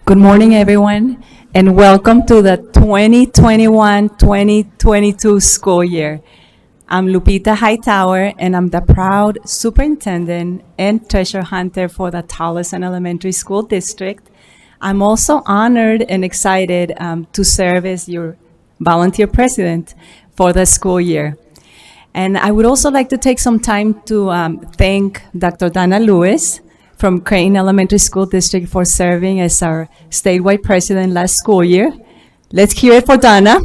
Good morning, everyone, and welcome to the 2021-2022 school year. I'm Lupita Hightower, and I'm the proud superintendent and treasure hunter for the Tolleson Elementary School District. I'm also honored and excited to serve as your volunteer president for the school year. And I would also like to take some time to thank Dr. Donna Lewis from Creighton Elementary School District for serving as our statewide president last school year. Let's hear it for Donna.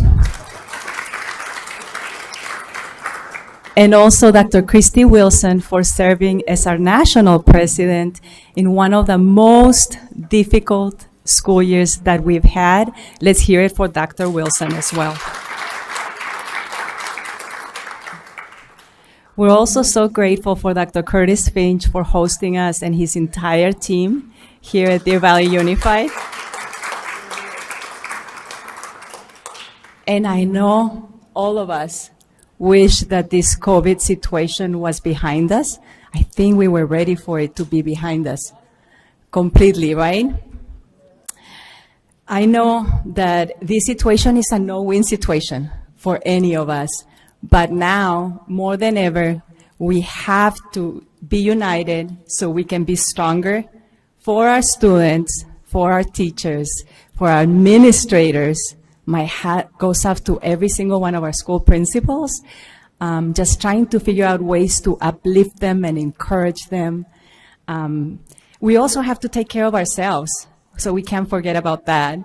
And also Dr. Christy Wilson for serving as our national president in one of the most difficult school years that we've had. Let's hear it for Dr. Wilson as well. We're also so grateful for Dr. Curtis Finch for hosting us and his entire team here at Deer Valley Unified. And I know all of us wish that this COVID situation was behind us. I think we were ready for it to be behind us completely, right? I know that this situation is a no-win situation for any of us. But now, more than ever, we have to be united so we can be stronger for our students, for our teachers, for our administrators. My hat goes off to every single one of our school principals, just trying to figure out ways to uplift them and encourage them. We also have to take care of ourselves, so we can't forget about that.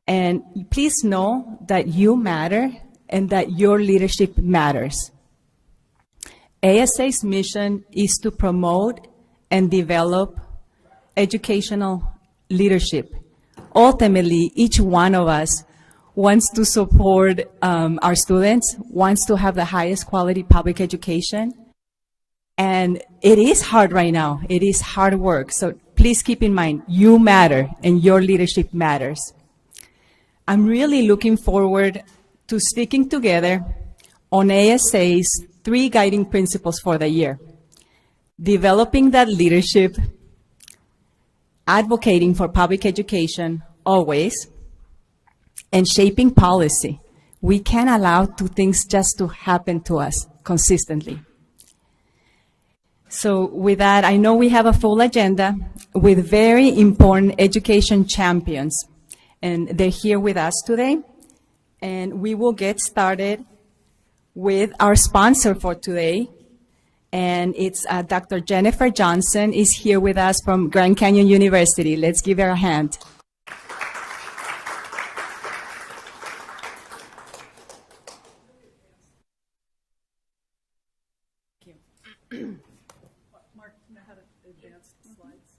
And please know that you matter and that your leadership matters. ASA's mission is to promote and develop educational leadership. Ultimately, each one of us wants to support our students, wants to have the highest quality public education. And it is hard right now. It is hard work. So please keep in mind, you matter and your leadership matters. I'm really looking forward to sticking together on ASA's 3 guiding principles for the year: developing that leadership, advocating for public education always, and shaping policy. We can't allow 2 things just to happen to us consistently. So with that, I know we have a full agenda with very important education champions, and they're here with us today. And we will get started with our sponsor for today. And it's Dr. Jennifer Johnson is here with us from Grand Canyon University. Let's give her a hand. Thank you. Mark, you know how to advance the slides?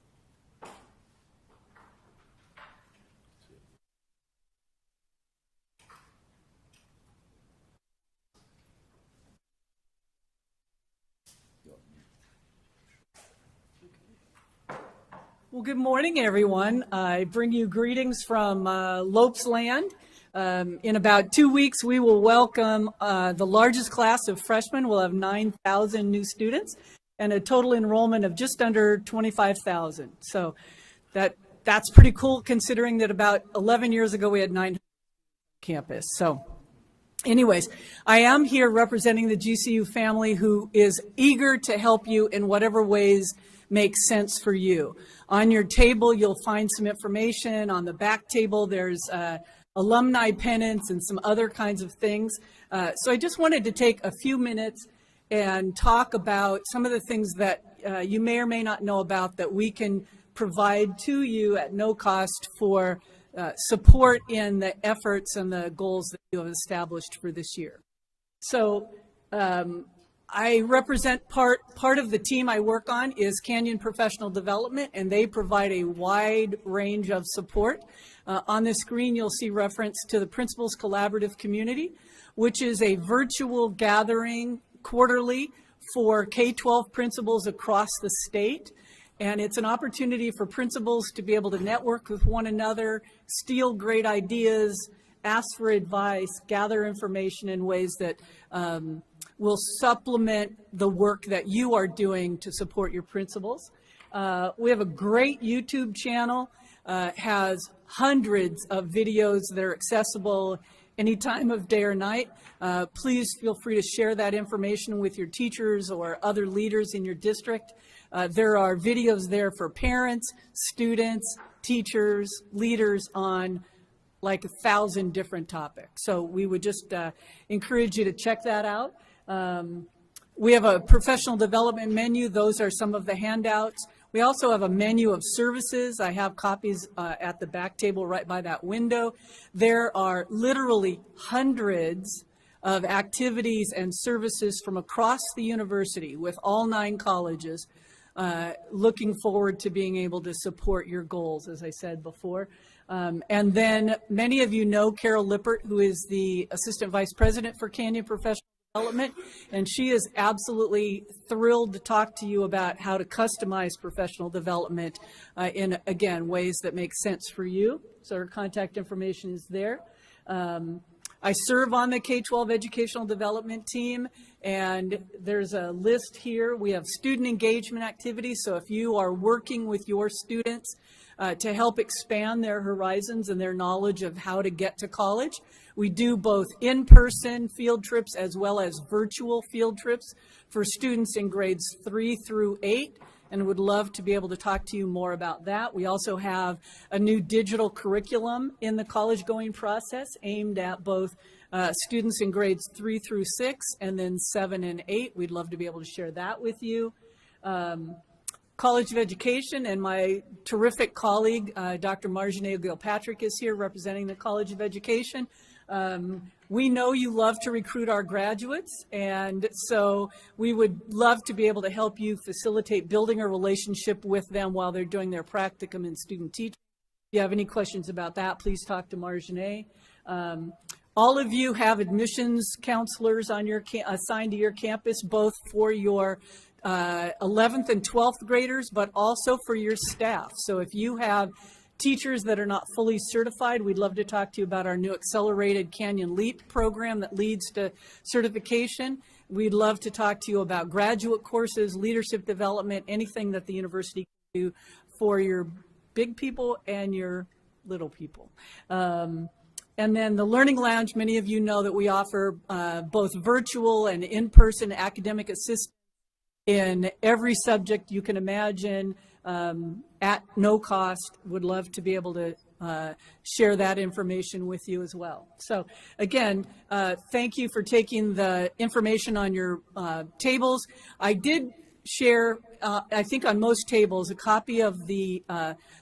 Well, good morning, everyone. I bring you greetings from Lopes Land. In about 2 weeks, we will welcome the largest class of freshmen. We'll have 9,000 new students and a total enrollment of just under 25,000. So that's pretty cool, considering that about 11 years ago we had 900 campus. So anyways, I am here representing the GCU family, who is eager to help you in whatever ways make sense for you. On your table, you'll find some information. On the back table, there's alumni pennants and some other kinds of things. So I just wanted to take a few minutes and talk about some of the things that you may or may not know about that we can provide to you at no cost for support in the efforts and the goals that you have established for this year. So I represent part of the team I work on is Canyon Professional Development, and they provide a wide range of support. On this screen, you'll see reference to the Principals Collaborative Community, which is a virtual gathering quarterly for K-12 principals across the state. And it's an opportunity for principals to be able to network with one another, steal great ideas, ask for advice, gather information in ways that will supplement the work that you are doing to support your principals. We have a great YouTube channel, has hundreds of videos that are accessible any time of day or night. Please feel free to share that information with your teachers or other leaders in your district. There are videos there for parents, students, teachers, leaders on like 1,000 different topics. So we would just encourage you to check that out. We have a professional development menu. Those are some of the handouts. We also have a menu of services. I have copies at the back table right by that window. There are literally hundreds of activities and services from across the university with all 9 colleges, looking forward to being able to support your goals, as I said before. And then many of you know Carol Lippert, who is the Assistant Vice President for Canyon Professional Development, and she is absolutely thrilled to talk to you about how to customize professional development in, again, ways that make sense for you. So her contact information is there. I serve on the K-12 Educational Development Team, and there's a list here. We have student engagement activities, so if you are working with your students to help expand their horizons and their knowledge of how to get to college, we do both in-person field trips as well as virtual field trips for students in grades 3 through 8. And would love to be able to talk to you more about that. We also have a new digital curriculum in the college-going process aimed at both students in grades 3 through 6 and then 7 and 8. We'd love to be able to share that with you. College of Education, and my terrific colleague, Dr. Marjane Gilpatrick, is here representing the College of Education. We know you love to recruit our graduates, and so we would love to be able to help you facilitate building a relationship with them while they're doing their practicum in student teaching. If you have any questions about that, please talk to Marjane. All of you have admissions counselors on your assigned to your campus, both for your 11th and 12th graders, but also for your staff. So if you have teachers that are not fully certified, we'd love to talk to you about our new accelerated Canyon LEAP program that leads to certification. We'd love to talk to you about graduate courses, leadership development, anything that the university can do for your big people and your little people. And then the Learning Lounge, many of you know that we offer both virtual and in-person academic assistance in every subject you can imagine, at no cost. Would love to be able to share that information with you as well. So again, thank you for taking the information on your tables. I did share, I think on most tables, a copy of the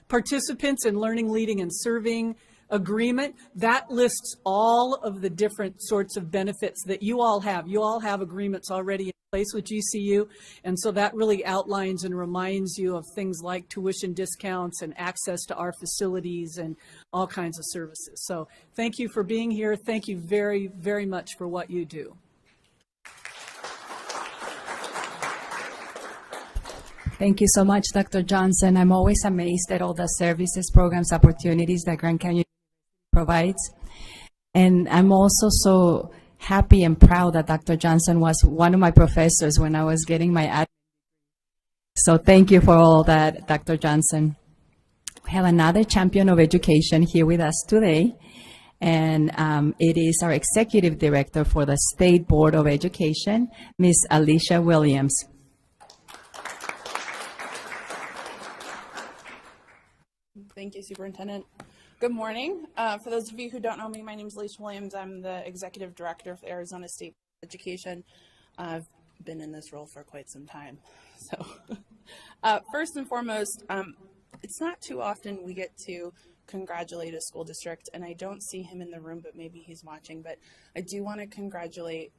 Participants in Learning, Leading, and Serving agreement. That lists all of the different sorts of benefits that you all have. You all have agreements already in place with GCU, and so that really outlines and reminds you of things like tuition discounts and access to our facilities and all kinds of services. So thank you for being here. Thank you very, very much for what you do. Thank you so much, Dr. Johnson. I'm always amazed at all the services, programs, opportunities that Grand Canyon provides. And I'm also so happy and proud that Dr. Johnson was one of my professors when I was getting my admin. So thank you for all that, Dr. Johnson. We have another champion of education here with us today, and it is our Executive Director for the State Board of Education, Ms. Alicia Williams. Thank you, Superintendent. Good morning. For those of you who don't know me, my name is Alicia Williams. I'm the Executive Director of the Arizona State Education. I've been in this role for quite some time. So first and foremost, it's not too often we get to congratulate a school district, and I don't see him in the room, but maybe he's watching, but I do want to congratulate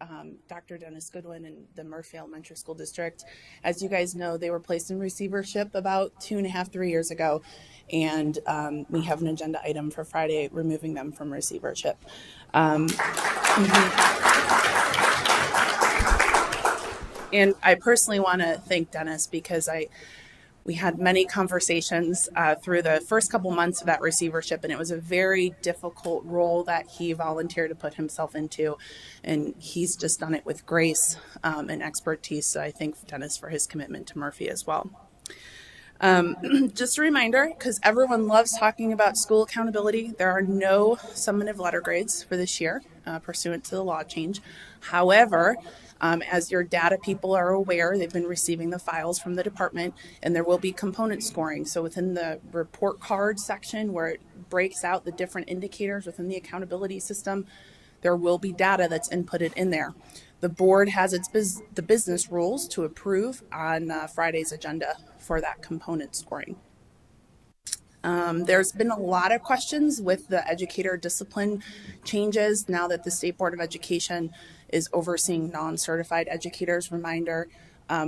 Dr. Dennis Goodwin and the Murphy Elementary School District. As you guys know, they were placed in receivership about 2.5, 3 years ago, and we have an agenda item for Friday removing them from receivership. And I personally want to thank Dennis because we had many conversations through the first couple months of that receivership, and it was a very difficult role that he volunteered to put himself into, and he's just done it with grace and expertise. So I thank Dennis for his commitment to Murphy as well. Just a reminder, because everyone loves talking about school accountability, there are no summative letter grades for this year pursuant to the law change. However, as your data people are aware, they've been receiving the files from the department, and there will be component scoring. So within the report card section where it breaks out the different indicators within the accountability system, there will be data that's inputted in there. The board has the business rules to approve on Friday's agenda for that component scoring. There's been a lot of questions with the educator discipline changes now that the State Board of Education is overseeing non-certified educators. Reminder,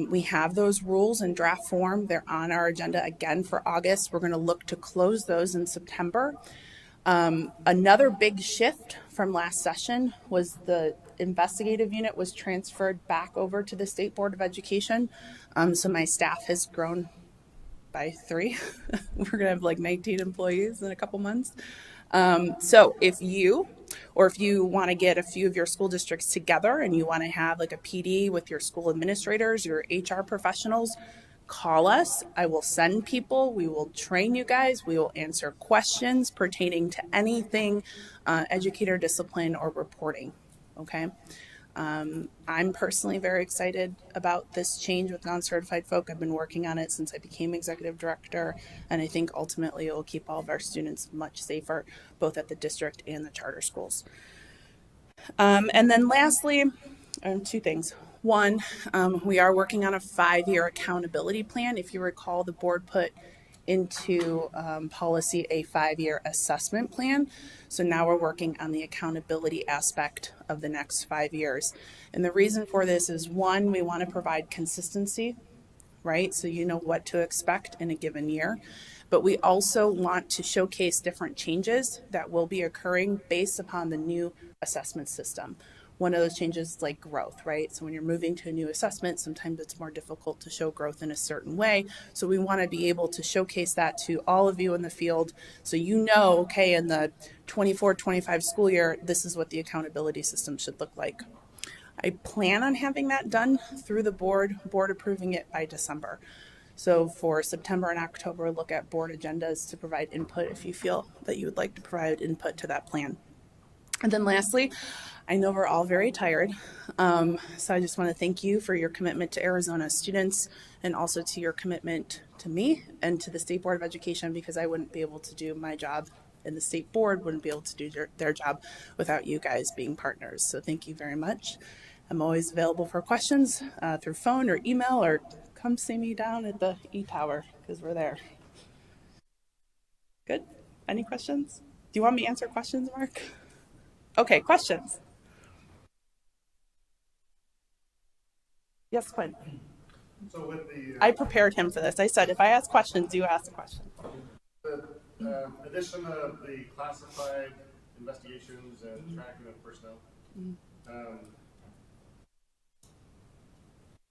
we have those rules in draft form. They're on our agenda again for August. We're going to look to close those in September. Another big shift from last session was the investigative unit was transferred back over to the State Board of Education. So my staff has grown by 3. We're going to have like 19 employees in a couple months. So if you want to get a few of your school districts together and you want to have like a PD with your school administrators, your HR professionals, call us. I will send people. We will train you guys. We will answer questions pertaining to anything educator discipline or reporting. Okay. I'm personally very excited about this change with non-certified folk. I've been working on it since I became executive director, and I think ultimately it will keep all of our students much safer, both at the district and the charter schools. And then lastly, 2 things. One, we are working on a 5-year accountability plan. If you recall, the board put into policy a 5-year assessment plan. So now we're working on the accountability aspect of the next 5 years. And the reason for this is, one, we want to provide consistency, right? So you know what to expect in a given year. But we also want to showcase different changes that will be occurring based upon the new assessment system. One of those changes is like growth, right? So when you're moving to a new assessment, sometimes it's more difficult to show growth in a certain way. So we want to be able to showcase that to all of you in the field. So you know, okay, in the 24-25 school year, this is what the accountability system should look like. I plan on having that done through the board approving it by December. So for September and October, look at board agendas to provide input if you feel that you would like to provide input to that plan. And then lastly, I know we're all very tired, so I just want to thank you for your commitment to Arizona students and also to your commitment to me and to the State Board of Education, because I wouldn't be able to do my job and the State Board wouldn't be able to do their job without you guys being partners. So thank you very much. I'm always available for questions through phone or email, or come see me down at the E-Tower because we're there. Good? Any questions? Do you want me to answer questions, Mark? Okay, questions? Yes, Quinn. So with the I prepared him for this. I said, if I ask questions, you ask a question. the addition of the classified investigations and tracking of personnel,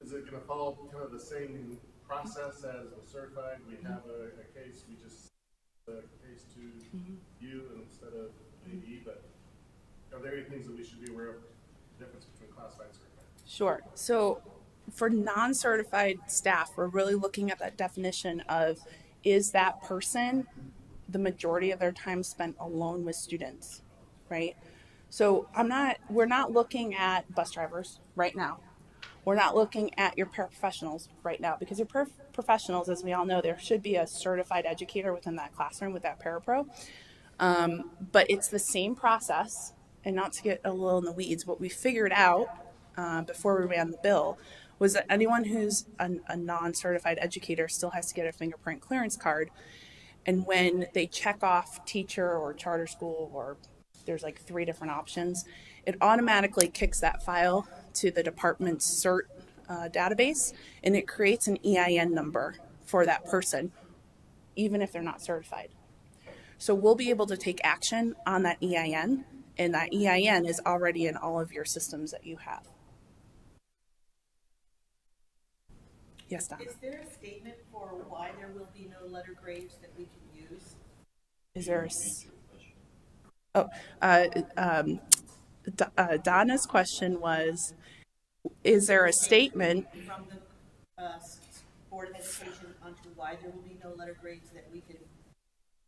is it going to follow kind of the same process as a certified? We have a case, we just send the case to you instead of AE, but are there any things that we should be aware of, the difference between classified and certified? Sure. So for non-certified staff, we're really looking at that definition of, is that person the majority of their time spent alone with students, right? So we're not looking at bus drivers right now. We're not looking at your paraprofessionals right now, because your paraprofessionals, as we all know, there should be a certified educator within that classroom with that parapro. But it's the same process, and not to get a little in the weeds, what we figured out before we ran the bill was that anyone who's a non-certified educator still has to get a fingerprint clearance card. And when they check off teacher or charter school, or there's like 3 different options, it automatically kicks that file to the department's CERT database, and it creates an EIN number for that person, even if they're not certified. So we'll be able to take action on that EIN, and that EIN is already in all of your systems that you have. Yes, Donna. Is there a statement for why there will be no letter grades that we can use? Is there Donna's question was, is there a statement? From the Board of Education onto why there will be no letter grades that we can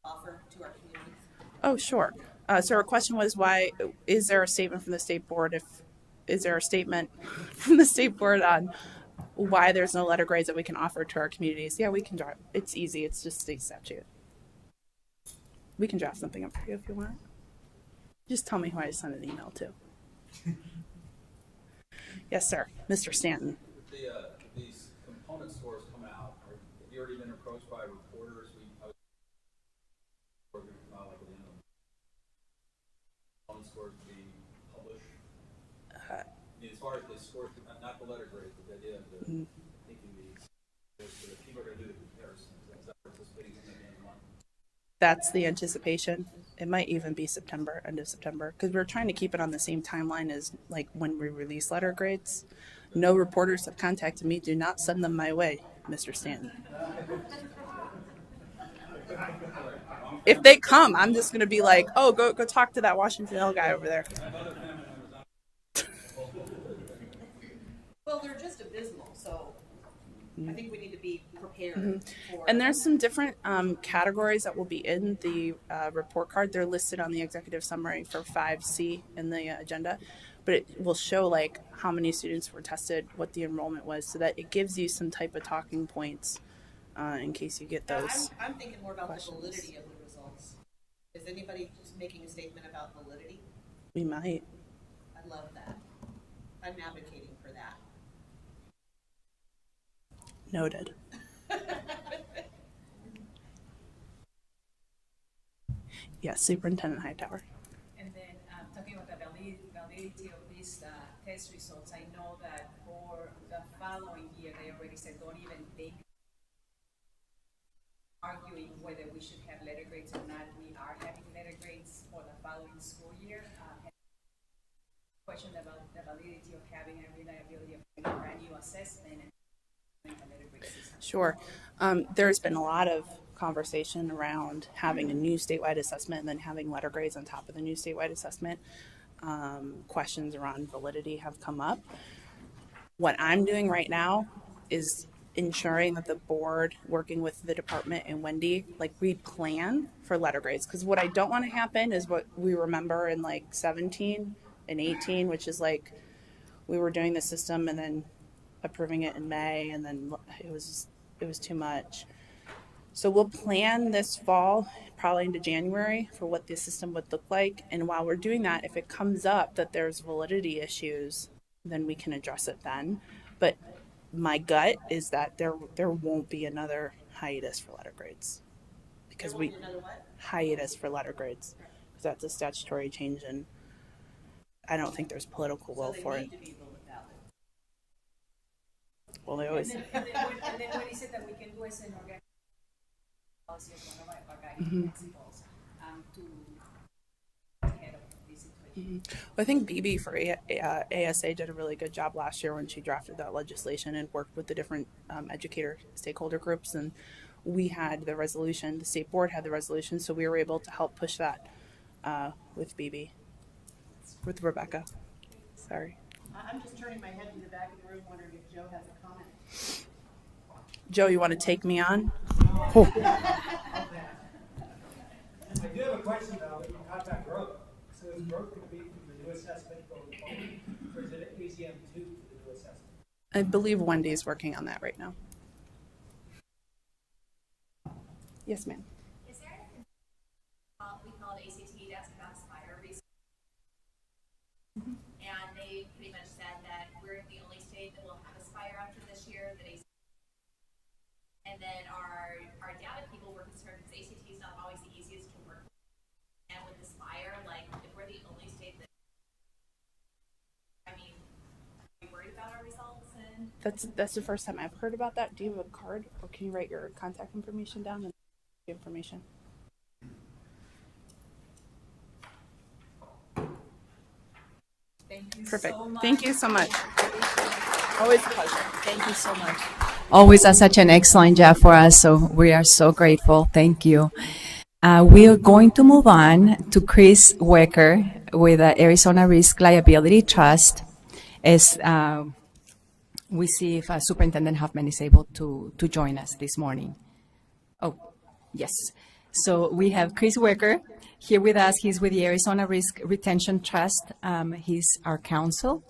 offer to our communities? Oh, sure. So her question was, why is there a statement from the state board? Is there a statement from the state board on why there's no letter grades that we can offer to our communities? Yeah, we can draft. It's easy. It's just state statute. We can draft something up for you if you want. Just tell me who I send an email to. Yes, sir. Mr. Stanton. These component scores come out. Have you already been approached by reporters? We're going to come out like at the end of the component scores to be published. As far as the scores, not the letter grades, but the idea of taking these, so that people are going to do the comparisons. Is that participating in the end of the month? That's the anticipation. It might even be September, end of September, because we're trying to keep it on the same timeline as like when we release letter grades. No reporters have contacted me. Do not send them my way, Mr. Stanton. If they come, I'm just going to be like, oh, go talk to that Washington Hill guy over there. Well, they're just abysmal, so I think we need to be prepared for. And there's some different categories that will be in the report card. They're listed on the executive summary for 5C in the agenda, but it will show like how many students were tested, what the enrollment was, so that it gives you some type of talking points in case you get those. I'm thinking more about questions. the validity of the results. Is anybody just making a statement about validity? We might. I love that. I'm advocating for that. Noted. Yes, Superintendent Hightower. And then talking about the validity of these test results, I know that for the following year, they already said don't even think arguing whether we should have letter grades or not. We are having letter grades for the following school year. Question about the validity of having a reliability of a brand new assessment and a letter grade system. Sure. There's been a lot of conversation around having a new statewide assessment and then having letter grades on top of the new statewide assessment. Questions around validity have come up. What I'm doing right now is ensuring that the board, working with the department and Wendy, like we plan for letter grades. Because what I don't want to happen is what we remember in like 17 and 18, which is like we were doing the system and then approving it in May, and then it was too much. So we'll plan this fall, probably into January, for what the system would look like. And while we're doing that, if it comes up that there's validity issues, then we can address it then. But my gut is that there won't be another hiatus for letter grades, because There won't be another what? hiatus for letter grades, because that's a statutory change, and I don't think there's political will So for they it. need to be valid. Well, they always. And then what is it that we can do as an organization? Policy as one of our guiding principles to head of this situation. I think BB for ASA did a really good job last year when she drafted that legislation and worked with the different educator stakeholder groups, and we had the resolution, the state board had the resolution, so we were able to help push that with BB, with Rebecca. Sorry. I'm just turning my head to the back of the room, wondering if Joe has a comment. Joe, you want to take me on? I do have a question though, when you talk about growth. So is growth going to be from the new assessment going forward, or is it ASM 2 for the new assessment? I believe Wendy's working on that right now. Yes, ma'am. Is there anything we called ACT that's about Aspire recently? And they pretty much said that we're the only state that will have Aspire after this year. And then our data people were concerned because ACT is always the easiest to work with. And with Aspire, like, if we're the only state that, I mean, are we worried about our results? And That's the first time I've heard about that. Do you have a card, or can you write your contact information down and information? Thank you Perfect. so much. Thank you so much. Always a pleasure. Thank you so much. Always does such an excellent job for us, so we are so grateful. Thank you. We are going to move on to Chris Welker with the Arizona Risk Liability Trust as we see if Superintendent Huffman is able to join us this morning. Oh, yes. So we have Chris Welker here with us. He's with the Arizona Risk Retention Trust. He's our counsel,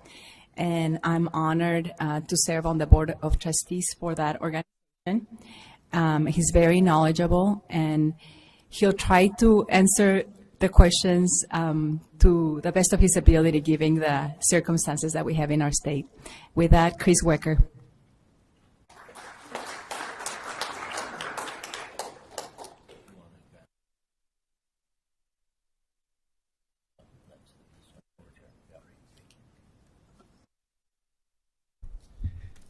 and I'm honored to serve on the Board of Trustees for that organization. He's very knowledgeable, and he'll try to answer the questions to the best of his ability, given the circumstances that we have in our state. With that, Chris Welker.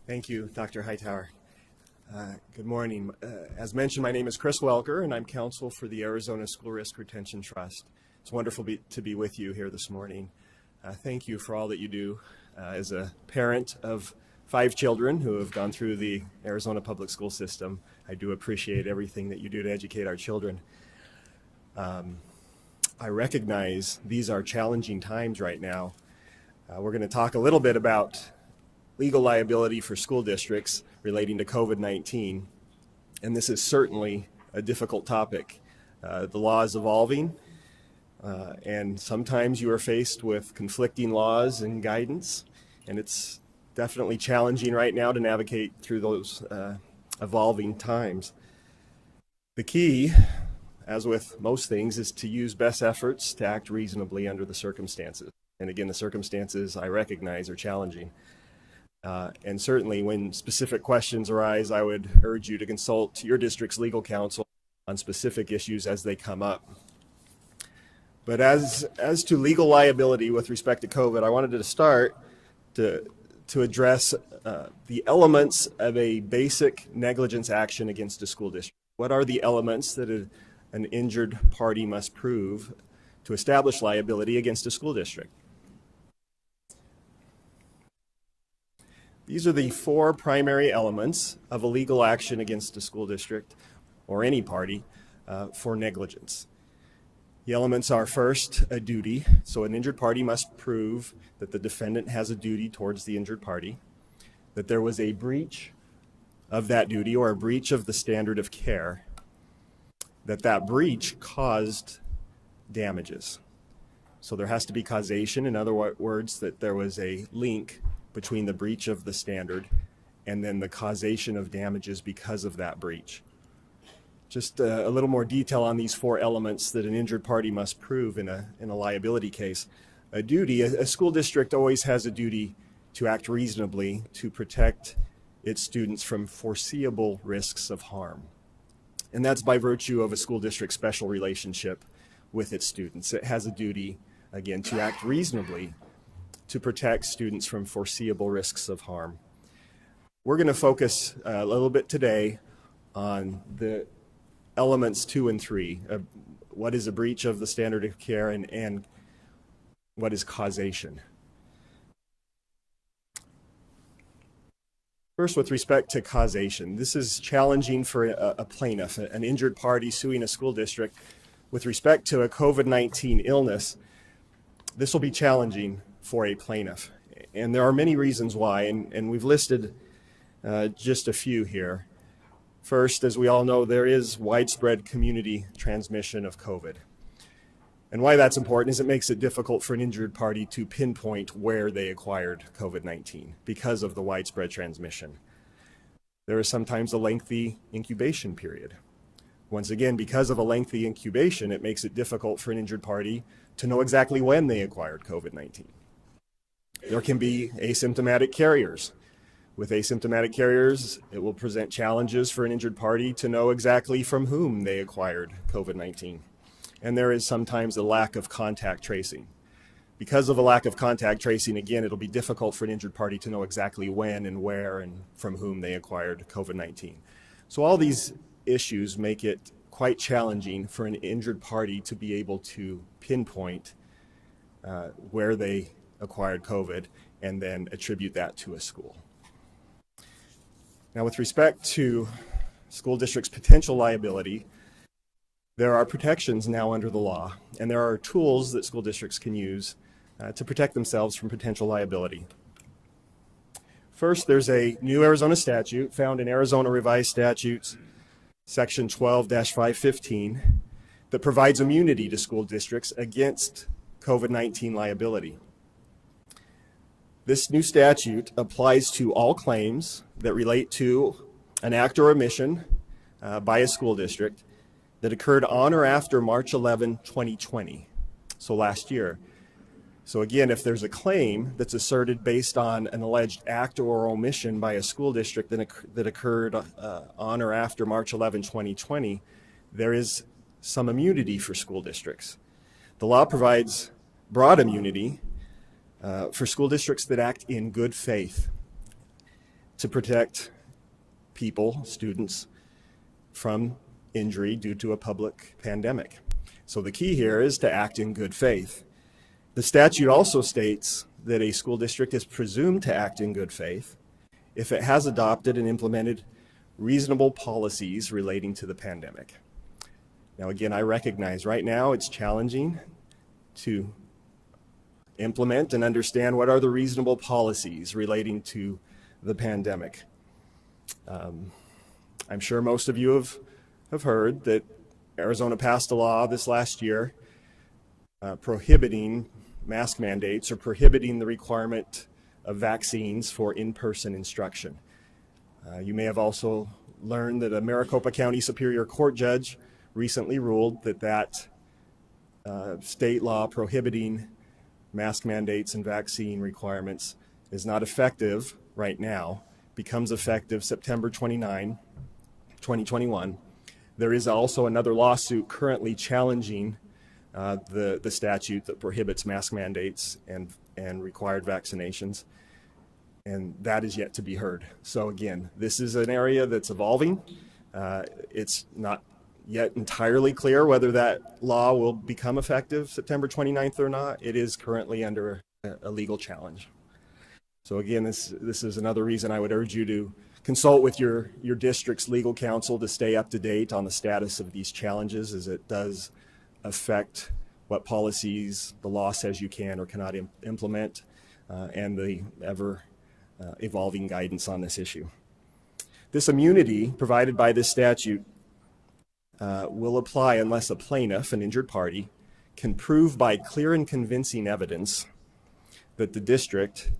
Thank you, Dr. Hightower. Good morning. As mentioned, my name is Chris Welker, and I'm counsel for the Arizona School Risk Retention Trust. It's wonderful to be with you here this morning. Thank you for all that you do. As a parent of 5 children who have gone through the Arizona public school system, I do appreciate everything that you do to educate our children. I recognize these are challenging times right now. We're going to talk a little bit about legal liability for school districts relating to COVID-19, and this is certainly a difficult topic. The law is evolving, and sometimes you are faced with conflicting laws and guidance, and it's definitely challenging right now to navigate through those evolving times. The key, as with most things, is to use best efforts to act reasonably under the circumstances. And again, the circumstances I recognize are challenging. And certainly when specific questions arise, I would urge you to consult your district's legal counsel on specific issues as they come up. But as to legal liability with respect to COVID, I wanted to start to address the elements of a basic negligence action against a school district. What are the elements that an injured party must prove to establish liability against a school district? These are the 4 primary elements of a legal action against a school district or any party for negligence. The elements are, first, a duty. So an injured party must prove that the defendant has a duty towards the injured party, that there was a breach of that duty or a breach of the standard of care, that that breach caused damages. So there has to be causation. In other words, that there was a link between the breach of the standard and then the causation of damages because of that breach. Just a little more detail on these 4 elements that an injured party must prove in a liability case. A duty, a school district always has a duty to act reasonably to protect its students from foreseeable risks of harm. And that's by virtue of a school district's special relationship with its students. It has a duty, again, to act reasonably to protect students from foreseeable risks of harm. We're going to focus a little bit today on the elements 2 and 3. What is a breach of the standard of care and what is causation? First, with respect to causation, this is challenging for a plaintiff, an injured party suing a school district with respect to a COVID-19 illness. This will be challenging for a plaintiff, and there are many reasons why, and we've listed just a few here. First, as we all know, there is widespread community transmission of COVID. And why that's important is it makes it difficult for an injured party to pinpoint where they acquired COVID-19 because of the widespread transmission. There is sometimes a lengthy incubation period. Once again, because of a lengthy incubation, it makes it difficult for an injured party to know exactly when they acquired COVID-19. There can be asymptomatic carriers, With asymptomatic carriers, it will present challenges for an injured party to know exactly from whom they acquired COVID-19. And there is sometimes a lack of contact tracing. Because of a lack of contact tracing, again, it'll be difficult for an injured party to know exactly when and where and from whom they acquired COVID-19. So all these issues make it quite challenging for an injured party to be able to pinpoint where they acquired COVID and then attribute that to a school. Now, with respect to school districts' potential liability, there are protections now under the law, and there are tools that school districts can use to protect themselves from potential liability. First, there's a new Arizona statute found in Arizona Revised Statutes, Section 12-515, that provides immunity to school districts against COVID-19 liability. This new statute applies to all claims that relate to an act or omission by a school district that occurred on or after March 11, 2020, so last year. So again, if there's a claim that's asserted based on an alleged act or omission by a school district that occurred on or after March 11, 2020, there is some immunity for school districts. The law provides broad immunity for school districts that act in good faith to protect people, students, from injury due to a public pandemic. So the key here is to act in good faith. The statute also states that a school district is presumed to act in good faith if it has adopted and implemented reasonable policies relating to the pandemic. Now again, I recognize right now it's challenging to implement and understand what are the reasonable policies relating to the pandemic. I'm sure most of you have heard that Arizona passed a law this last year prohibiting mask mandates or prohibiting the requirement of vaccines for in-person instruction. You may have also learned that a Maricopa County Superior Court judge recently ruled that state law prohibiting mask mandates and vaccine requirements is not effective right now, becomes effective September 29, 2021. There is also another lawsuit currently challenging the statute that prohibits mask mandates and required vaccinations, and that is yet to be heard. So again, this is an area that's evolving. It's not yet entirely clear whether that law will become effective September 29th or not. It is currently under a legal challenge. So again, this is another reason I would urge you to consult with your district's legal counsel to stay up to date on the status of these challenges, as it does affect what policies the law says you can or cannot implement, and the ever evolving guidance on this issue. This immunity provided by this statute will apply unless a plaintiff, an injured party, can prove by clear and convincing evidence that the district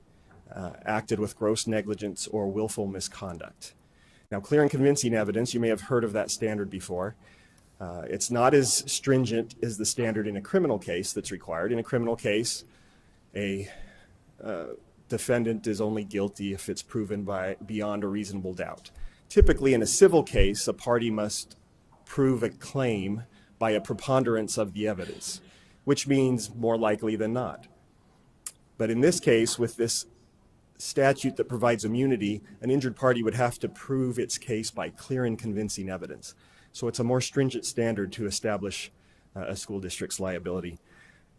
acted with gross negligence or willful misconduct. Now, clear and convincing evidence, you may have heard of that standard before. It's not as stringent as the standard in a criminal case that's required. In a criminal case, a defendant is only guilty if it's proven beyond a reasonable doubt. Typically, in a civil case, a party must prove a claim by a preponderance of the evidence, which means more likely than not. But in this case, with this statute that provides immunity, an injured party would have to prove its case by clear and convincing evidence. So it's a more stringent standard to establish a school district's liability.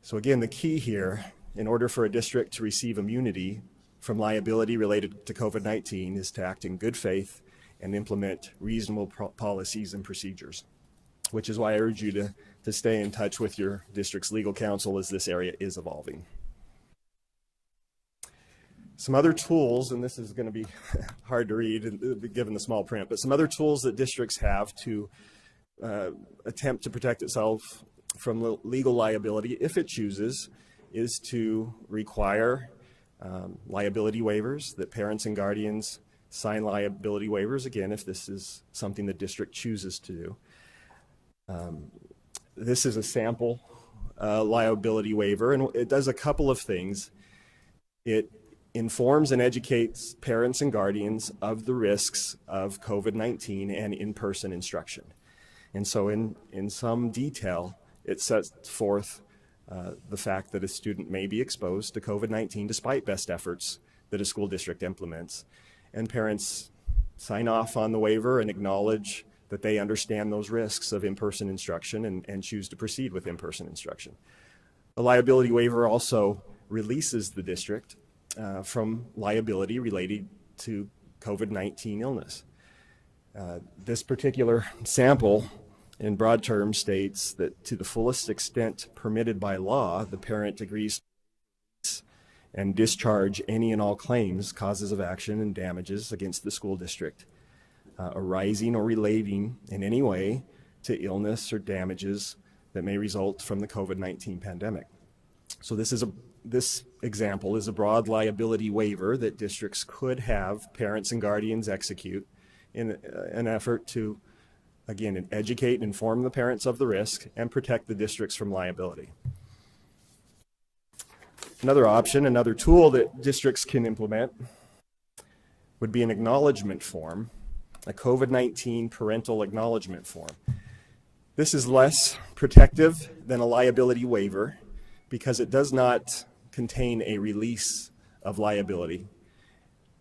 So again, the key here, in order for a district to receive immunity from liability related to COVID-19, is to act in good faith and implement reasonable policies and procedures, which is why I urge you to stay in touch with your district's legal counsel as this area is evolving. Some other tools, and this is going to be hard to read given the small print, but some other tools that districts have to attempt to protect itself from legal liability, if it chooses, is to require liability waivers, that parents and guardians sign liability waivers, again, if this is something the district chooses to do. This is a sample liability waiver, and it does a couple of things. It informs and educates parents and guardians of the risks of COVID-19 and in-person instruction. And so in some detail, it sets forth the fact that a student may be exposed to COVID-19 despite best efforts that a school district implements. And parents sign off on the waiver and acknowledge that they understand those risks of in-person instruction and choose to proceed with in-person instruction. The liability waiver also releases the district from liability related to COVID-19 illness. This particular sample in broad terms states that to the fullest extent permitted by law, the parent agrees to and discharge any and all claims, causes of action, and damages against the school district arising or relating in any way to illness or damages that may result from the COVID-19 pandemic. So this example is a broad liability waiver that districts could have parents and guardians execute in an effort to, again, educate and inform the parents of the risk and protect the districts from liability. Another option, another tool that districts can implement would be an acknowledgement form, a COVID-19 parental acknowledgement form. This is less protective than a liability waiver because it does not contain a release of liability,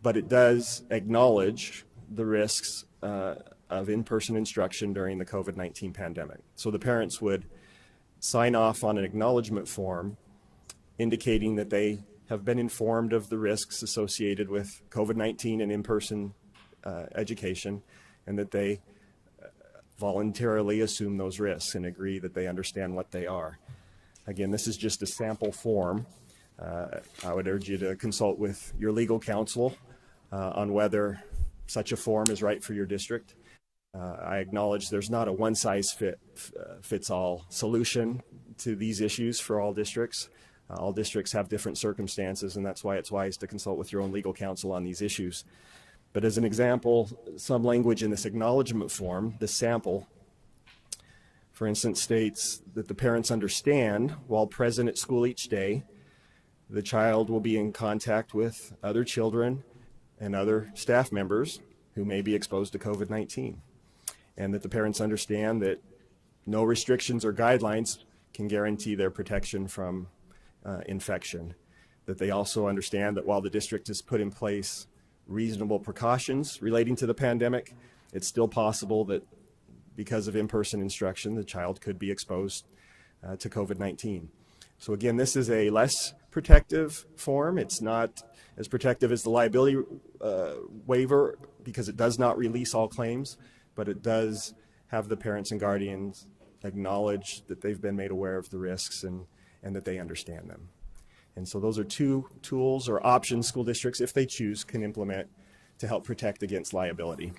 but it does acknowledge the risks of in-person instruction during the COVID-19 pandemic. So the parents would sign off on an acknowledgement form indicating that they have been informed of the risks associated with COVID-19 and in-person education, and that they voluntarily assume those risks and agree that they understand what they are. Again, this is just a sample form. I would urge you to consult with your legal counsel on whether such a form is right for your district. I acknowledge there's not a one-size-fits-all solution to these issues for all districts. All districts have different circumstances, and that's why it's wise to consult with your own legal counsel on these issues. But as an example, some language in this acknowledgement form, this sample, for instance, states that the parents understand while present at school each day, the child will be in contact with other children and other staff members who may be exposed to COVID-19, and that the parents understand that no restrictions or guidelines can guarantee their protection from infection, that they also understand that while the district has put in place reasonable precautions relating to the pandemic, it's still possible that because of in-person instruction, the child could be exposed to COVID-19. So again, this is a less protective form. It's not as protective as the liability waiver because it does not release all claims, but it does have the parents and guardians acknowledge that they've been made aware of the risks and that they understand them. And so those are two tools or options school districts, if they choose, can implement to help protect against liability.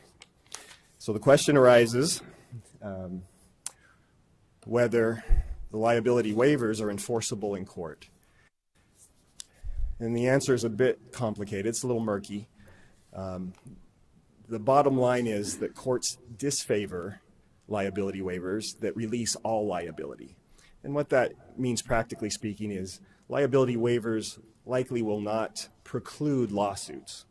So the question arises whether the liability waivers are enforceable in court. And the answer is a bit complicated. It's a little murky. The bottom line is that courts disfavor liability waivers that release all liability. And what that means, practically speaking, is liability waivers likely will not preclude lawsuits.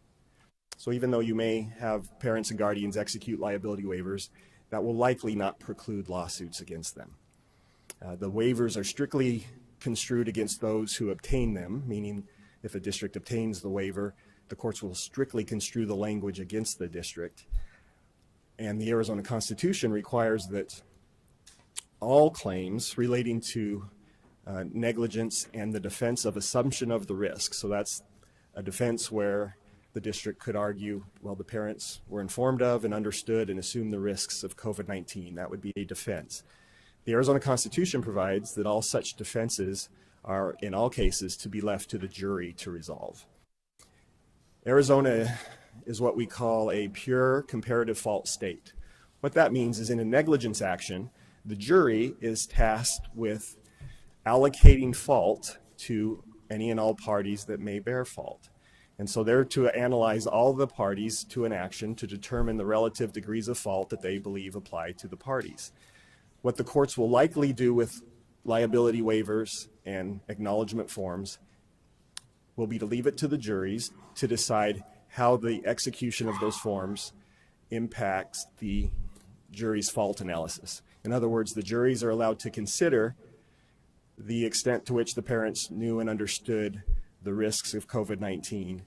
So even though you may have parents and guardians execute liability waivers, that will likely not preclude lawsuits against them. The waivers are strictly construed against those who obtain them, meaning if a district obtains the waiver, the courts will strictly construe the language against the district. And the Arizona Constitution requires that all claims relating to negligence and the defense of assumption of the risk. So that's a defense where the district could argue, well, the parents were informed of and understood and assumed the risks of COVID-19. That would be a defense. The Arizona Constitution provides that all such defenses are, in all cases, to be left to the jury to resolve. Arizona is what we call a pure comparative fault state. What that means is in a negligence action, the jury is tasked with allocating fault to any and all parties that may bear fault. And so they're to analyze all the parties to an action to determine the relative degrees of fault that they believe apply to the parties. What the courts will likely do with liability waivers and acknowledgement forms will be to leave it to the juries to decide how the execution of those forms impacts the jury's fault analysis. In other words, the juries are allowed to consider the extent to which the parents knew and understood the risks of COVID-19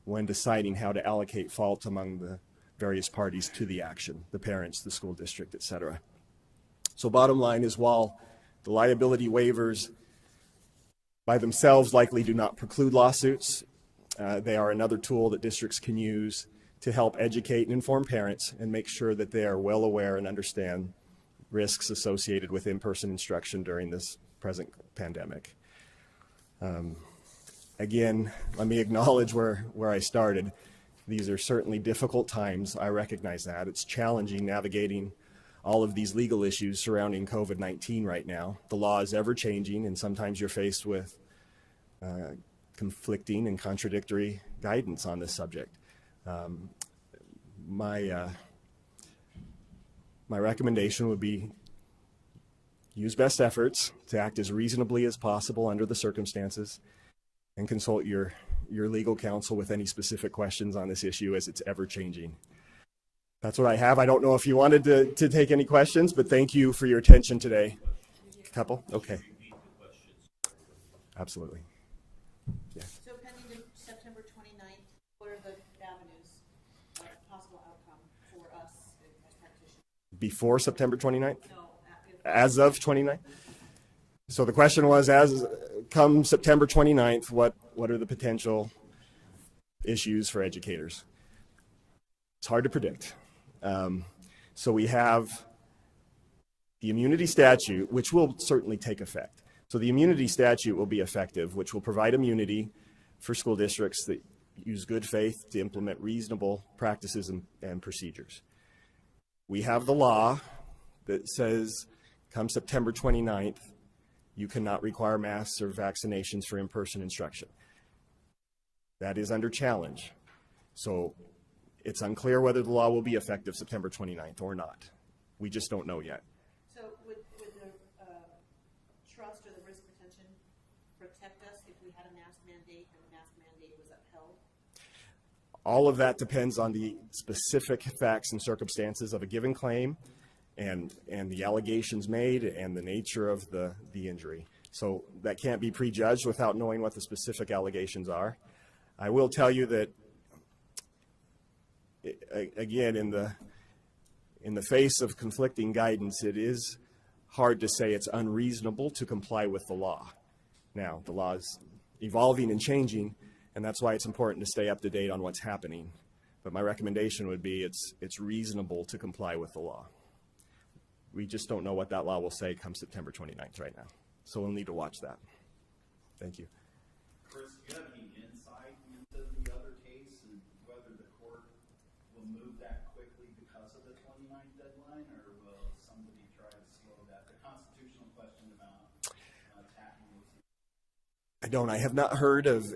when deciding how to allocate fault among the various parties to the action, the parents, the school district, etc. So bottom line is, while the liability waivers by themselves likely do not preclude lawsuits, they are another tool that districts can use to help educate and inform parents and make sure that they are well aware and understand risks associated with in-person instruction during this present pandemic. Again, let me acknowledge where I started. These are certainly difficult times. I recognize that. It's challenging navigating all of these legal issues surrounding COVID-19 right now. The law is ever changing, and sometimes you're faced with conflicting and contradictory guidance on this subject. My recommendation would be use best efforts to act as reasonably as possible under the circumstances, and consult your legal counsel with any specific questions on this issue, as it's ever changing. That's what I have. I don't know if you wanted to take any questions, but thank you for your attention today. Couple? Okay. Absolutely. Yeah. So pending the September 29th, what are the avenues of possible outcome for us as practitioners? Before September 29th? No, As of 29th? So the question was, as come September 29th, what are the potential issues for educators? It's hard to predict. So we have the immunity statute, which will certainly take effect. So the immunity statute will be effective, which will provide immunity for school districts that use good faith to implement reasonable practices and procedures. We have the law that says come September 29th, you cannot require masks or vaccinations for in-person instruction. That is under challenge. So it's unclear whether the law will be effective September 29th or not. We just don't know yet. So would the trust or the risk retention protect us if we had a mask mandate and the mask mandate was upheld? All of that depends on the specific facts and circumstances of a given claim, and the allegations made and the nature of the injury. So that can't be prejudged without knowing what the specific allegations are. I will tell you that, again, in the face of conflicting guidance, it is hard to say it's unreasonable to comply with the law. Now, the law is evolving and changing, and that's why it's important to stay up to date on what's happening. But my recommendation would be it's reasonable to comply with the law. We just don't know what that law will say come September 29th right now. So we'll need to watch that. Thank you. Chris, do you have any insight into the other case and whether the court will move that quickly because of the 29th deadline, or will somebody try to slow that? The constitutional question about attacking those. I don't. I have not heard of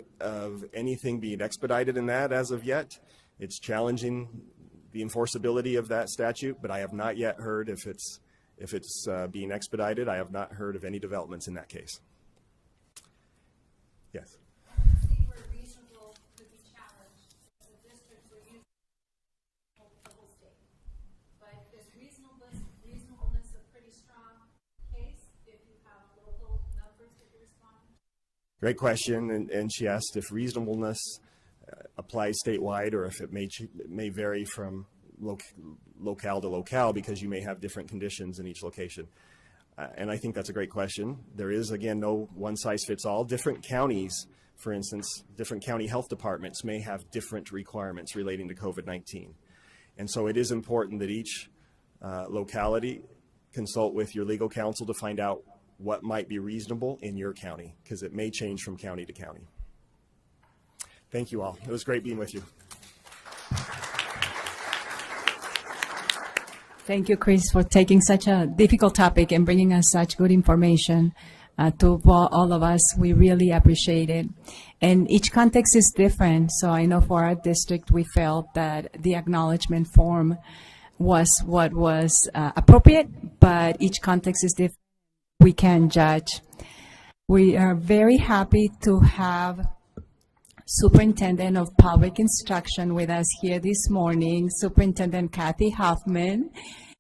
anything being expedited in that as of yet. It's challenging the enforceability of that statute, but I have not yet heard if it's being expedited. I have not heard of any developments in that case. Yes. They were reasonable could be challenged as a district for using the whole state. But is reasonableness a pretty strong case if you have local numbers that you respond? Great question, and she asked if reasonableness applies statewide or if it may vary from locale to locale because you may have different conditions in each location. And I think that's a great question. There is, again, no one-size-fits-all. Different counties, for instance, different county health departments may have different requirements relating to COVID-19. And so it is important that each locality consult with your legal counsel to find out what might be reasonable in your county, because it may change from county to county. Thank you all. It was great being with you. Thank you, Chris, for taking such a difficult topic and bringing us such good information to all of us. We really appreciate it. And each context is different. So I know for our district, we felt that the acknowledgement form was what was appropriate, but each context is different. We can judge. We are very happy to have Superintendent of Public Instruction with us here this morning, Superintendent Kathy Huffman.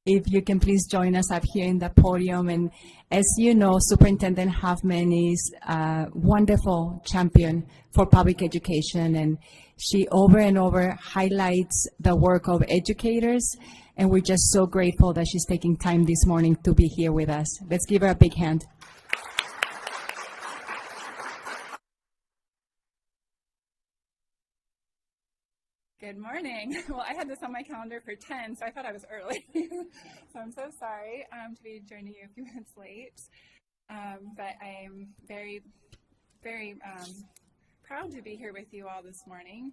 If you can please join us up here in the podium. And as you know, Superintendent Huffman is a wonderful champion for public education, and she over and over highlights the work of educators, and we're just so grateful that she's taking time this morning to be here with us. Let's give her a big hand. Good morning. Well, I had this on my calendar for 10, so I thought I was early. So I'm so sorry to be joining you a few minutes late. But I'm very, very proud to be here with you all this morning.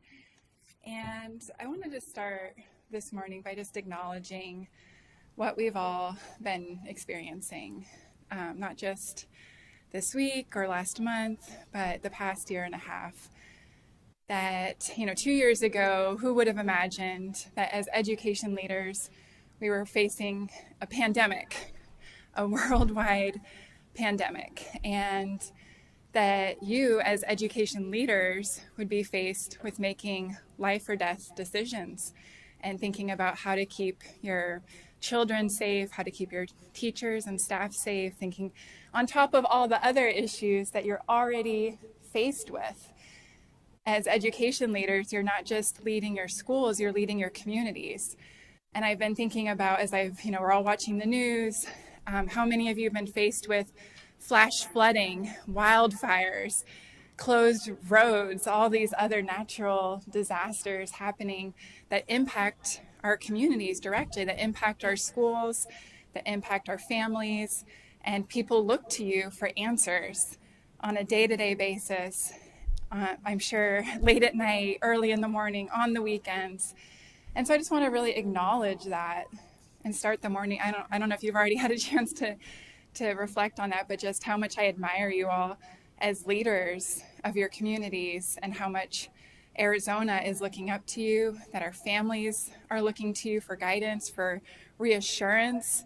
And I wanted to start this morning by just acknowledging what we've all been experiencing, not just this week or last month, but the past year and a half. That, 2 years ago, who would have imagined that as education leaders, we were facing a pandemic, a worldwide pandemic, and that you as education leaders would be faced with making life or death decisions and thinking about how to keep your children safe, how to keep your teachers and staff safe, thinking on top of all the other issues that you're already faced with. As education leaders, you're not just leading your schools, you're leading your communities. And I've been thinking about, as we're all watching the news, how many of you have been faced with flash flooding, wildfires, closed roads, all these other natural disasters happening that impact our communities directly, that impact our schools, that impact our families, and people look to you for answers on a day-to-day basis. I'm sure late at night, early in the morning, on the weekends. And so I just want to really acknowledge that and start the morning. I don't know if you've already had a chance to reflect on that, but just how much I admire you all as leaders of your communities and how much Arizona is looking up to you, that our families are looking to you for guidance, for reassurance,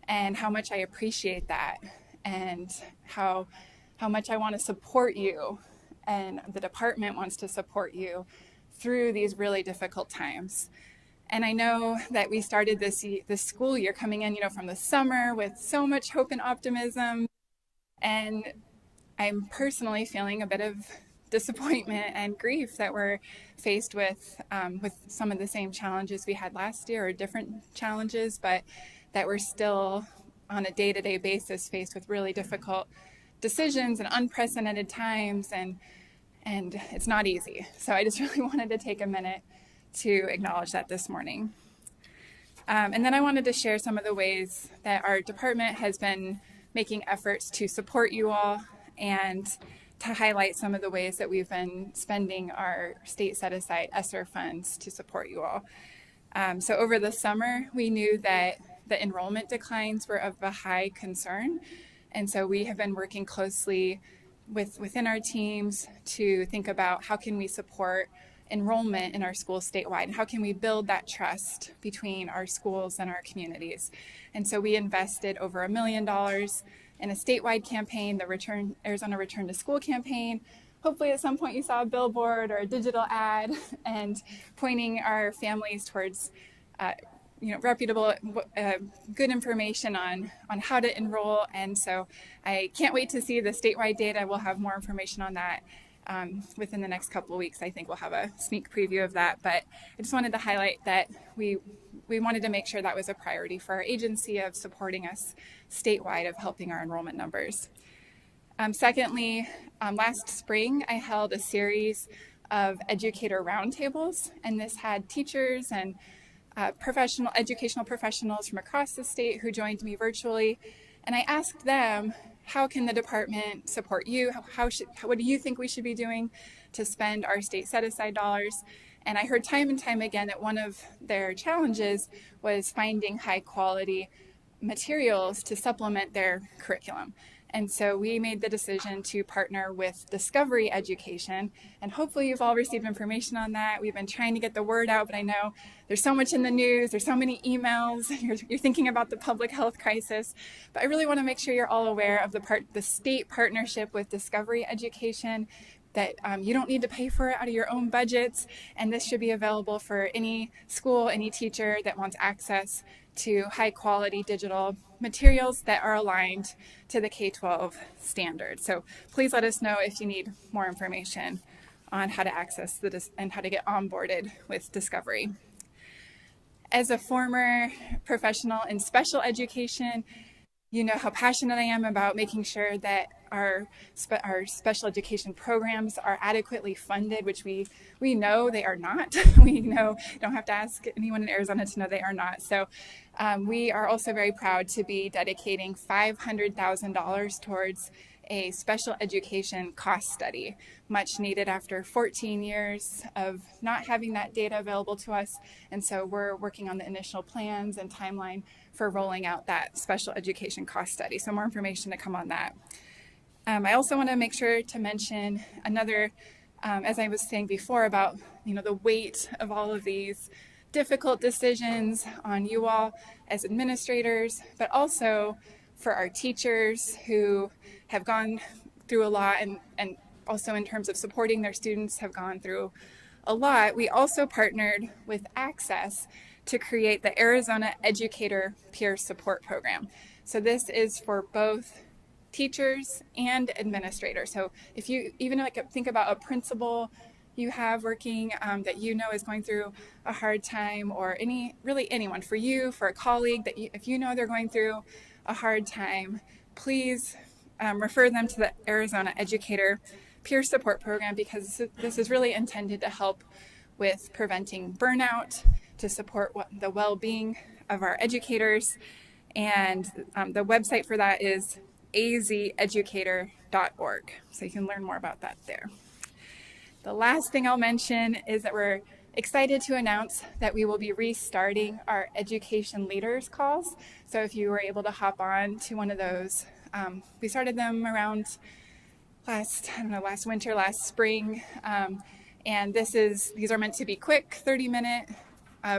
and how much I appreciate that and how much I want to support you. And the department wants to support you through these really difficult times. And I know that we started this school year coming in, from the summer with so much hope and optimism. And I'm personally feeling a bit of disappointment and grief that we're faced with some of the same challenges we had last year, or different challenges, but that we're still on a day-to-day basis faced with really difficult decisions and unprecedented times, and it's not easy. So I just really wanted to take a minute to acknowledge that this morning. And then I wanted to share some of the ways that our department has been making efforts to support you all, and to highlight some of the ways that we've been spending our state set-aside ESSER funds to support you all. So over the summer, we knew that the enrollment declines were of a high concern. And so we have been working closely within our teams to think about how can we support enrollment in our schools statewide? How can we build that trust between our schools and our communities? And so we invested over $1 million in a statewide campaign, the Arizona Return to School campaign. Hopefully at some point you saw a billboard or a digital ad and pointing our families towards reputable, good information on how to enroll. And so I can't wait to see the statewide data. We'll have more information on that within the next couple of weeks. I think we'll have a sneak preview of that. But I just wanted to highlight that we wanted to make sure that was a priority for our agency of supporting us statewide, of helping our enrollment numbers. Secondly, last spring, I held a series of educator roundtables, and this had teachers and educational professionals from across the state who joined me virtually. And I asked them, how can the department support you? What do you think we should be doing to spend our state set-aside dollars? And I heard time and time again that one of their challenges was finding high quality materials to supplement their curriculum. And so we made the decision to partner with Discovery Education, and hopefully you've all received information on that. We've been trying to get the word out, but I know there's so much in the news, there's so many emails, you're thinking about the public health crisis, but I really want to make sure you're all aware of the state partnership with Discovery Education, that you don't need to pay for it out of your own budgets, and this should be available for any school, any teacher that wants access to high quality digital materials that are aligned to the K-12 standard. So please let us know if you need more information on how to access and how to get onboarded with Discovery. As a former professional in special education, you know how passionate I am about making sure that our special education programs are adequately funded, which we know they are not. We know, you don't have to ask anyone in Arizona to know they are not. So we are also very proud to be dedicating $500,000 towards a special education cost study, much needed after 14 years of not having that data available to us. And so we're working on the initial plans and timeline for rolling out that special education cost study. So more information to come on that. I also want to make sure to mention another, as I was saying before, about the weight of all of these difficult decisions on you all as administrators, but also for our teachers who have gone through a lot, and also in terms of supporting their students have gone through a lot. We also partnered with Access to create the Arizona Educator Peer Support Program. So this is for both teachers and administrators. So if you even think about a principal you have working that is going through a hard time, or anyone, for you, for a colleague that if you know they're going through a hard time, please refer them to the Arizona Educator Peer Support Program, because this is really intended to help with preventing burnout, to support the well-being of our educators. And the website for that is azeducator.org. So you can learn more about that there. The last thing I'll mention is that we're excited to announce that we will be restarting our education leaders calls. So if you were able to hop on to one of those, we started them around last winter, last spring. And these are meant to be quick 30-minute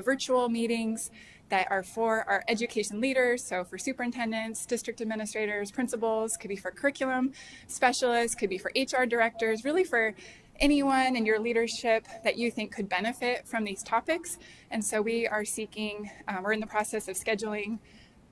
virtual meetings that are for our education leaders. So for superintendents, district administrators, principals, could be for curriculum specialists, could be for HR directors, really for anyone in your leadership that you think could benefit from these topics. And so we are we're in the process of scheduling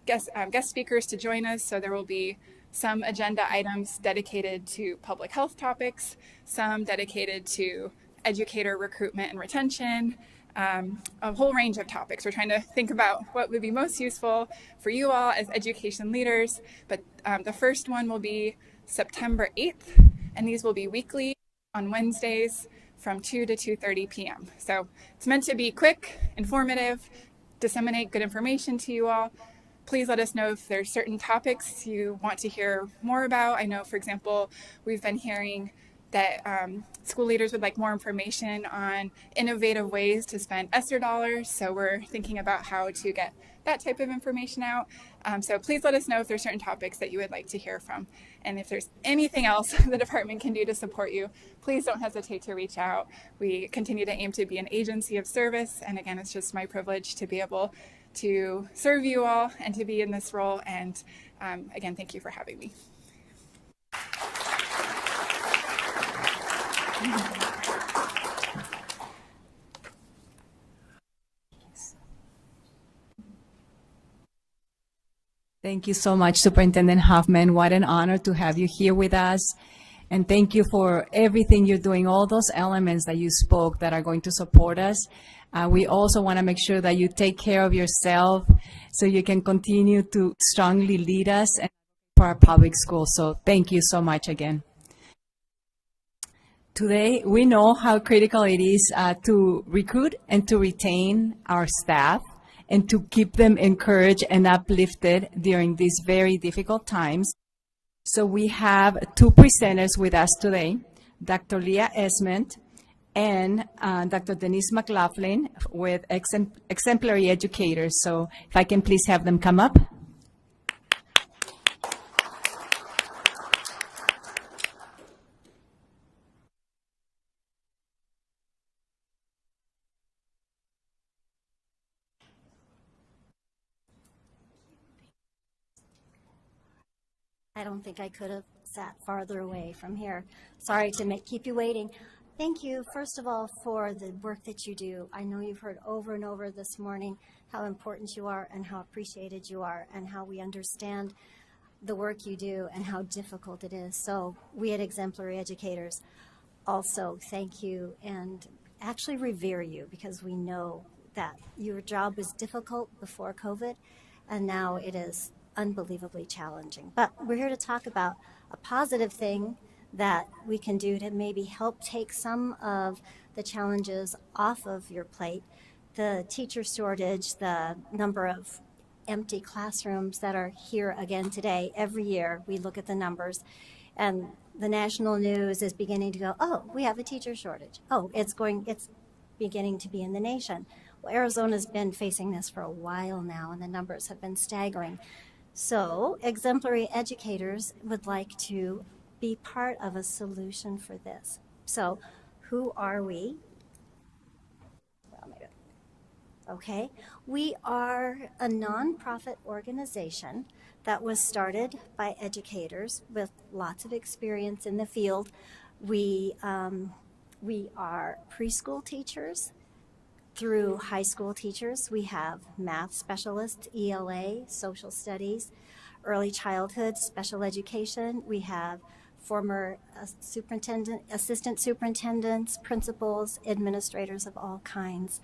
guest speakers to join us. So there will be some agenda items dedicated to public health topics, some dedicated to educator recruitment and retention, a whole range of topics. We're trying to think about what would be most useful for you all as education leaders. But the first one will be September 8th, and these will be weekly on Wednesdays from 2 to 2:30 p.m. So it's meant to be quick, informative, disseminate good information to you all. Please let us know if there's certain topics you want to hear more about. I know, for example, we've been hearing that school leaders would like more information on innovative ways to spend ESSER dollars. So we're thinking about how to get that type of information out. So please let us know if there's certain topics that you would like to hear from. And if there's anything else the department can do to support you, please don't hesitate to reach out. We continue to aim to be an agency of service. And again, it's just my privilege to be able to serve you all and to be in this role. And again, thank you for having me. Thank you so much, Superintendent Huffman. What an honor to have you here with us. And thank you for everything you're doing, all those elements that you spoke that are going to support us. We also want to make sure that you take care of yourself so you can continue to strongly lead us and for our public schools. So thank you so much again. Today, we know how critical it is to recruit and to retain our staff and to keep them encouraged and uplifted during these very difficult times. So we have two presenters with us today, Dr. Leah Esmond and Dr. Denise McLaughlin with Exemplary Educators. So if I can please have them come up. I don't think I could have sat farther away from here. Sorry to keep you waiting. Thank you, first of all, for the work that you do. I know you've heard over and over this morning how important you are and how appreciated you are and how we understand the work you do and how difficult it is. So we at Exemplary Educators also thank you and actually revere you, because we know that your job was difficult before COVID and now it is unbelievably challenging. But we're here to talk about a positive thing that we can do to maybe help take some of the challenges off of your plate. The teacher shortage, the number of empty classrooms that are here again today. Every year we look at the numbers and the national news is beginning to go, oh, we have a teacher shortage. Oh, it's beginning to be in the nation. Well, Arizona's been facing this for a while now and the numbers have been staggering. So Exemplary Educators would like to be part of a solution for this. So who are we? Well, maybe. Okay, we are a nonprofit organization that was started by educators with lots of experience in the field. We are preschool teachers through high school teachers. We have math specialists, ELA, social studies, early childhood, special education. We have former assistant superintendents, principals, administrators of all kinds.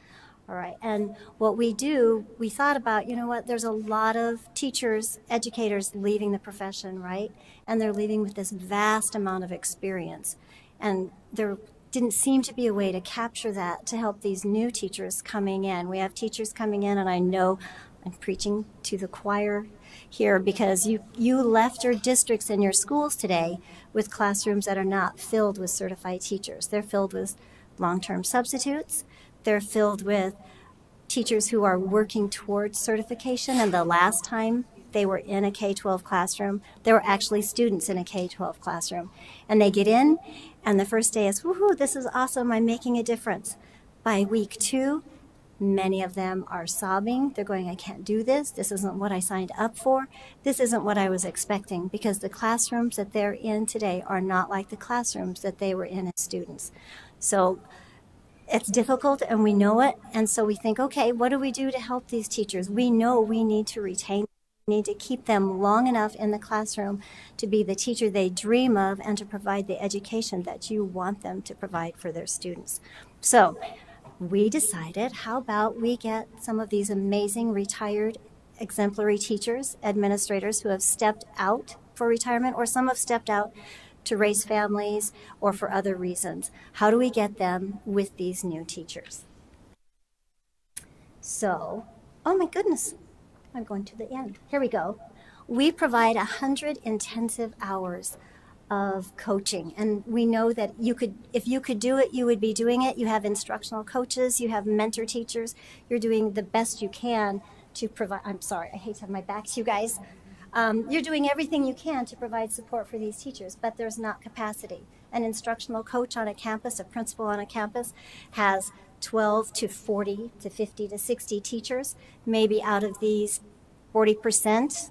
All right, and what we do, we thought about, you know what, there's a lot of teachers, educators leaving the profession, right? And they're leaving with this vast amount of experience. And there didn't seem to be a way to capture that to help these new teachers coming in. We have teachers coming in, and I know I'm preaching to the choir here because you left your districts and your schools today with classrooms that are not filled with certified teachers. They're filled with long-term substitutes. They're filled with teachers who are working towards certification, and the last time they were in a K-12 classroom, there were actually students in a K-12 classroom. And they get in, and the first day is, woohoo, this is awesome, I'm making a difference. By week 2, many of them are sobbing. They're going, I can't do this. This isn't what I signed up for. This isn't what I was expecting, because the classrooms that they're in today are not like the classrooms that they were in as students. So it's difficult, and we know it. And so we think, okay, what do we do to help these teachers? We know we need to retain, we need to keep them long enough in the classroom to be the teacher they dream of and to provide the education that you want them to provide for their students. So we decided, how about we get some of these amazing retired exemplary teachers, administrators who have stepped out for retirement, or some have stepped out to raise families or for other reasons. How do we get them with these new teachers? So, oh my goodness, I'm going to the end. Here we go. We provide 100 intensive hours of coaching, and we know that if you could do it, you would be doing it. You have instructional coaches, you have mentor teachers, you're doing the best you can to provide. I'm sorry, I hate to have my back to you guys. You're doing everything you can to provide support for these teachers, but there's not capacity. An instructional coach on a campus, a principal on a campus, has 12 to 40 to 50 to 60 teachers. Maybe out of these 40%,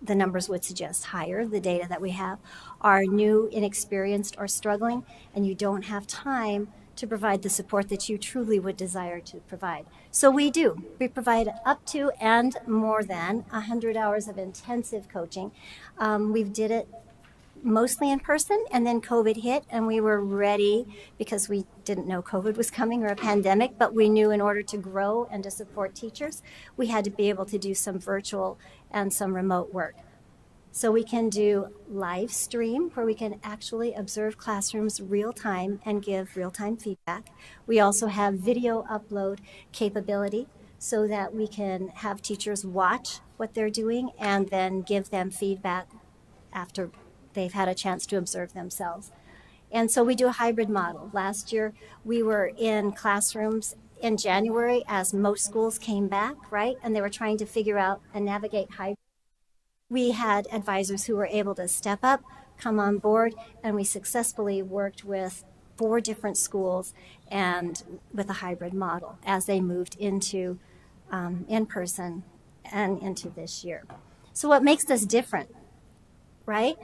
the numbers would suggest higher, the data that we have, are new, inexperienced, or struggling, and you don't have time to provide the support that you truly would desire to provide. So we do. We provide up to and more than 100 hours of intensive coaching. We did it mostly in person, and then COVID hit, and we were ready because we didn't know COVID was coming or a pandemic, but we knew in order to grow and to support teachers, we had to be able to do some virtual and some remote work. So we can do live stream where we can actually observe classrooms real time and give real time feedback. We also have video upload capability so that we can have teachers watch what they're doing and then give them feedback after they've had a chance to observe themselves. And so we do a hybrid model. Last year we were in classrooms in January as most schools came back, right? And they were trying to figure out and navigate hybrid. We had advisors who were able to step up, come on board, and we successfully worked with 4 different schools and with a hybrid model as they moved into in person and into this year. So what makes this different? right?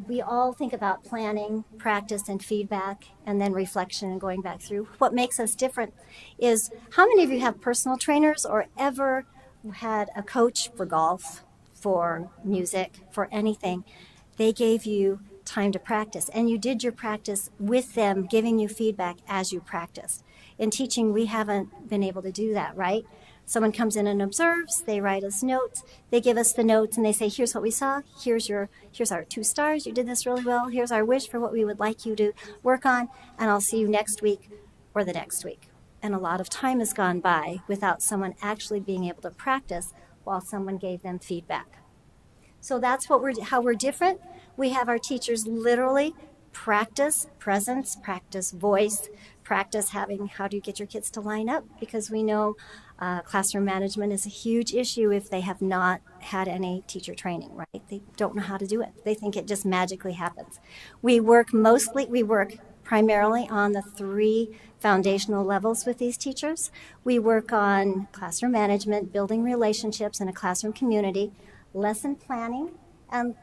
We all think about planning, practice, and feedback, and then reflection and going back through. What makes us different is how many of you have personal trainers or ever had a coach for golf, for music, for anything? They gave you time to practice, and you did your practice with them, giving you feedback as you practiced. In teaching, we haven't been able to do that, right? Someone comes in and observes, they write us notes, they give us the notes, and they say, here's what we saw, here's our 2 stars, you did this really well, here's our wish for what we would like you to work on, and I'll see you next week or the next week. And a lot of time has gone by without someone actually being able to practice while someone gave them feedback. So that's how we're different. We have our teachers literally practice presence, practice voice, practice having how do you get your kids to line up, because we know classroom management is a huge issue if they have not had any teacher training, right? They don't know how to do it. They think it just magically happens. We work primarily on the 3 foundational levels with these teachers. We work on classroom management, building relationships in a classroom community, lesson planning, and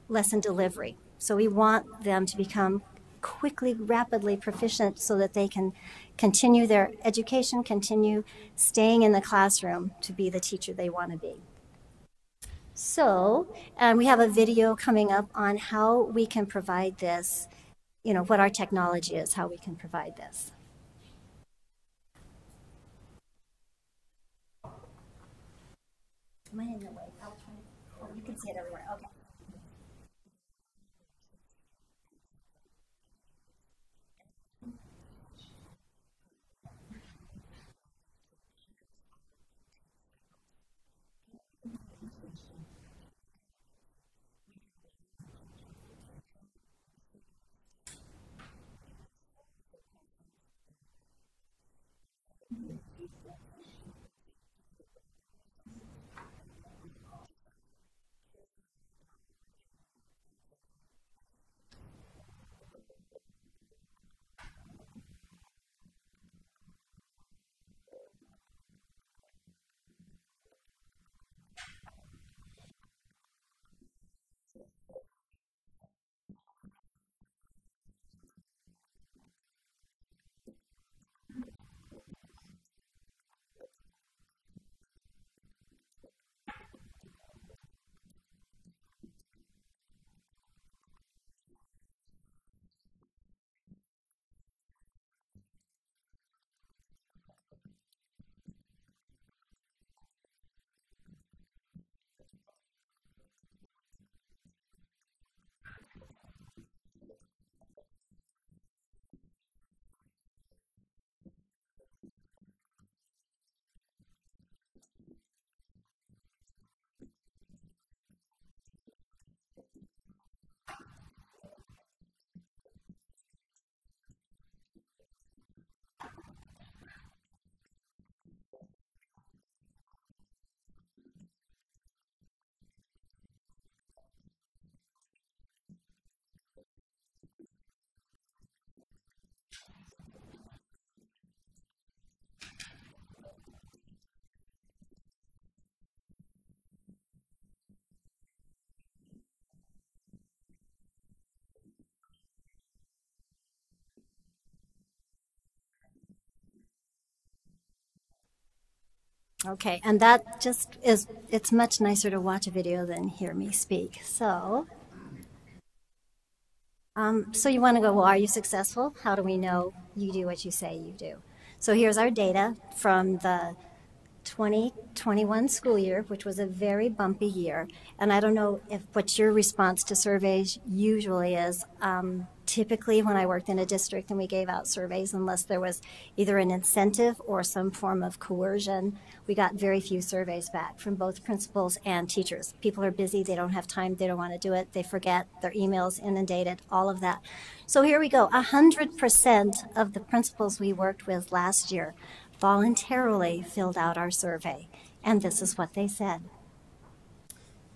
lesson delivery. So we want them to become quickly, rapidly proficient so that they can continue their education, continue staying in the classroom to be the teacher they want to be. So, we have a video coming up on how we can provide this, what our technology is, how we can provide this. Am I in the way? You can see it everywhere. Okay. Okay, and that just is, it's much nicer to watch a video than hear me speak. So you want to go, well, are you successful? How do we know you do what you say you do? So here's our data from the 2021 school year, which was a very bumpy year. And I don't know what your response to surveys usually is. Typically, when I worked in a district and we gave out surveys, unless there was either an incentive or some form of coercion, we got very few surveys back from both principals and teachers. People are busy, they don't have time, they don't want to do it, they forget, their emails inundated, all of that. So here we go, 100% of the principals we worked with last year voluntarily filled out our survey, and this is what they said.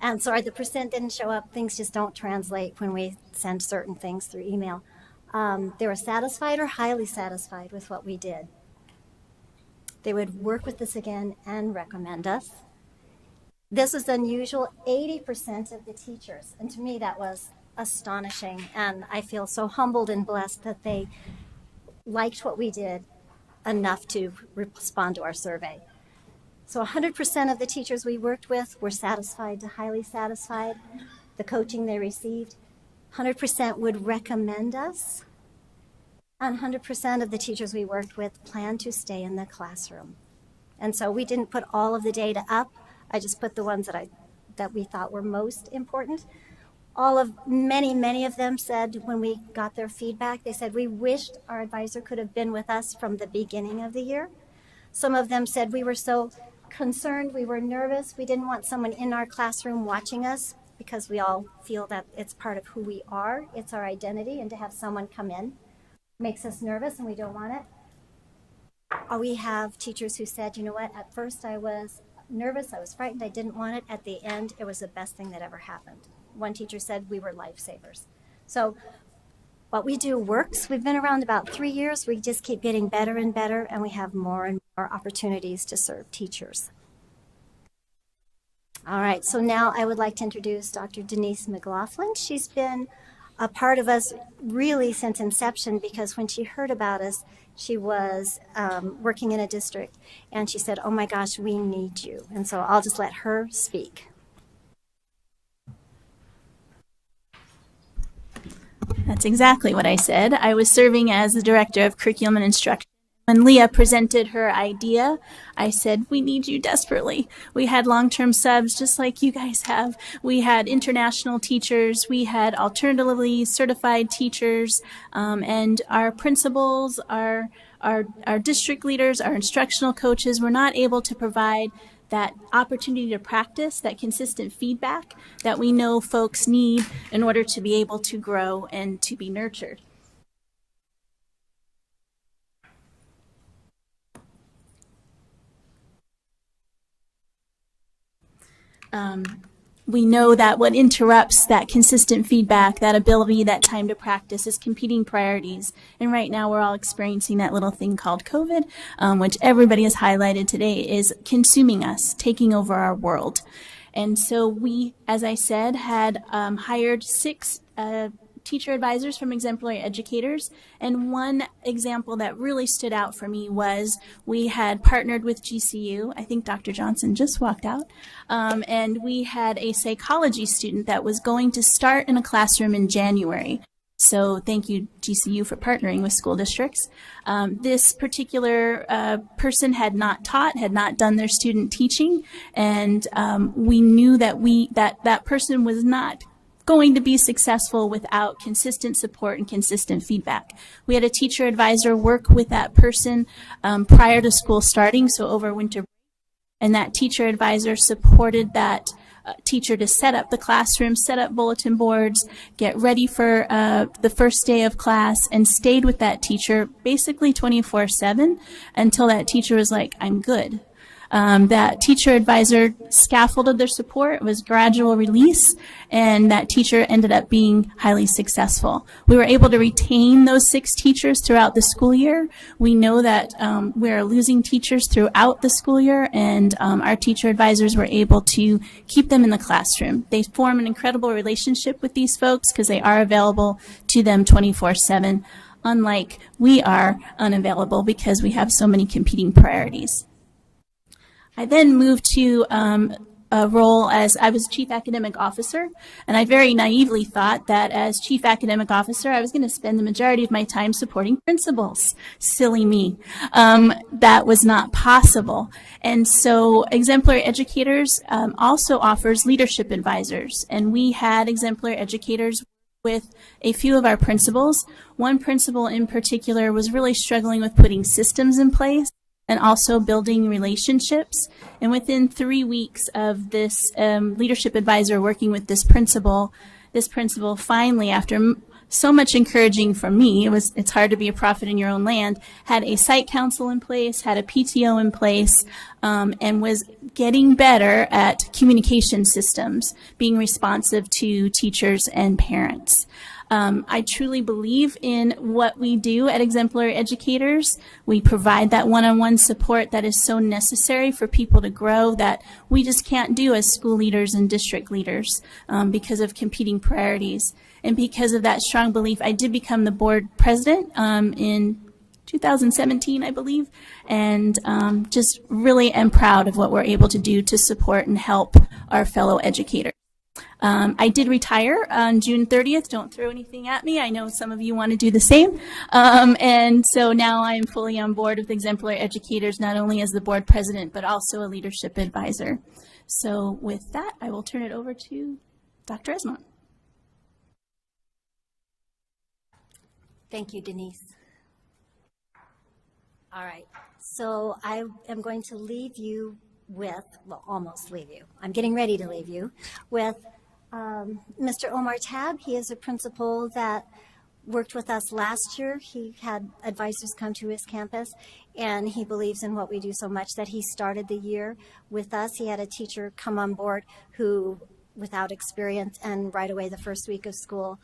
And sorry, the percent didn't show up. Things just don't translate when we send certain things through email. They were satisfied or highly satisfied with what we did. They would work with us again and recommend us. This is unusual, 80% of the teachers. And to me, that was astonishing. And I feel so humbled and blessed that they liked what we did enough to respond to our survey. So 100% of the teachers we worked with were satisfied to highly satisfied. The coaching they received, 100% would recommend us. And 100% of the teachers we worked with plan to stay in the classroom. And so we didn't put all of the data up. I just put the ones that we thought were most important. Many of them said when we got their feedback, they said, we wished our advisor could have been with us from the beginning of the year. Some of them said we were so concerned, we were nervous, we didn't want someone in our classroom watching us because we all feel that it's part of who we are, it's our identity, and to have someone come in makes us nervous and we don't want it. We have teachers who said, you know what, at first I was nervous, I was frightened, I didn't want it. At the end, it was the best thing that ever happened. One teacher said we were lifesavers. So what we do works. We've been around about 3 years. We just keep getting better and better, and we have more and more opportunities to serve teachers. All right, so now I would like to introduce Dr. Denise McLaughlin. She's been a part of us really since inception, because when she heard about us, she was working in a district, and she said, oh my gosh, we need you. And so I'll just let her speak. That's exactly what I said. I was serving as the Director of Curriculum and Instruction. When Leah presented her idea, I said, we need you desperately. We had long-term subs just like you guys have. We had international teachers. We had alternatively certified teachers. And our principals, our district leaders, our instructional coaches were not able to provide that opportunity to practice, that consistent feedback that we know folks need in order to be able to grow and to be nurtured. We know that what interrupts that consistent feedback, that ability, that time to practice is competing priorities. And right now we're all experiencing that little thing called COVID, which everybody has highlighted today, is consuming us, taking over our world. And so we, as I said, had hired 6 teacher advisors from exemplary educators. And one example that really stood out for me was we had partnered with GCU. I think Dr. Johnson just walked out. And we had a psychology student that was going to start in a classroom in January. So thank you, GCU, for partnering with school districts. This particular person had not taught, had not done their student teaching, and we knew that that person was not going to be successful without consistent support and consistent feedback. We had a teacher advisor work with that person prior to school starting, so over winter break, and that teacher advisor supported that teacher to set up the classroom, set up bulletin boards, get ready for the first day of class, and stayed with that teacher basically 24/7 until that teacher was like, I'm good. That teacher advisor scaffolded their support. It was gradual release, and that teacher ended up being highly successful. We were able to retain those 6 teachers throughout the school year. We know that we're losing teachers throughout the school year, and our teacher advisors were able to keep them in the classroom. They form an incredible relationship with these folks because they are available to them 24/7, unlike we are unavailable because we have so many competing priorities. I then moved to a role as I was Chief Academic Officer, and I very naively thought that as Chief Academic Officer, I was going to spend the majority of my time supporting principals. Silly me. That was not possible. And so Exemplary Educators also offers leadership advisors, and we had Exemplary Educators with a few of our principals. One principal in particular was really struggling with putting systems in place and also building relationships. And within 3 weeks of this leadership advisor working with this principal finally, after so much encouraging from me, it's hard to be a prophet in your own land, had a site council in place, had a PTO in place, and was getting better at communication systems, being responsive to teachers and parents. I truly believe in what we do at Exemplary Educators. We provide that one-on-one support that is so necessary for people to grow that we just can't do as school leaders and district leaders because of competing priorities. And because of that strong belief, I did become the board president in 2017, I believe, and just really am proud of what we're able to do to support and help our fellow educators. I did retire on June 30th. Don't throw anything at me. I know some of you want to do the same. And so now I am fully on board with Exemplary Educators, not only as the board president, but also a leadership advisor. So with that, I will turn it over to Dr. Esmond. Thank you, Denise. All right, so I am going to leave you with, well, almost leave you. I'm getting ready to leave you with Mr. Omar Tab. He is a principal that worked with us last year. He had advisors come to his campus, and he believes in what we do so much that he started the year with us. He had a teacher come on board who, without experience, and right away the first week of school,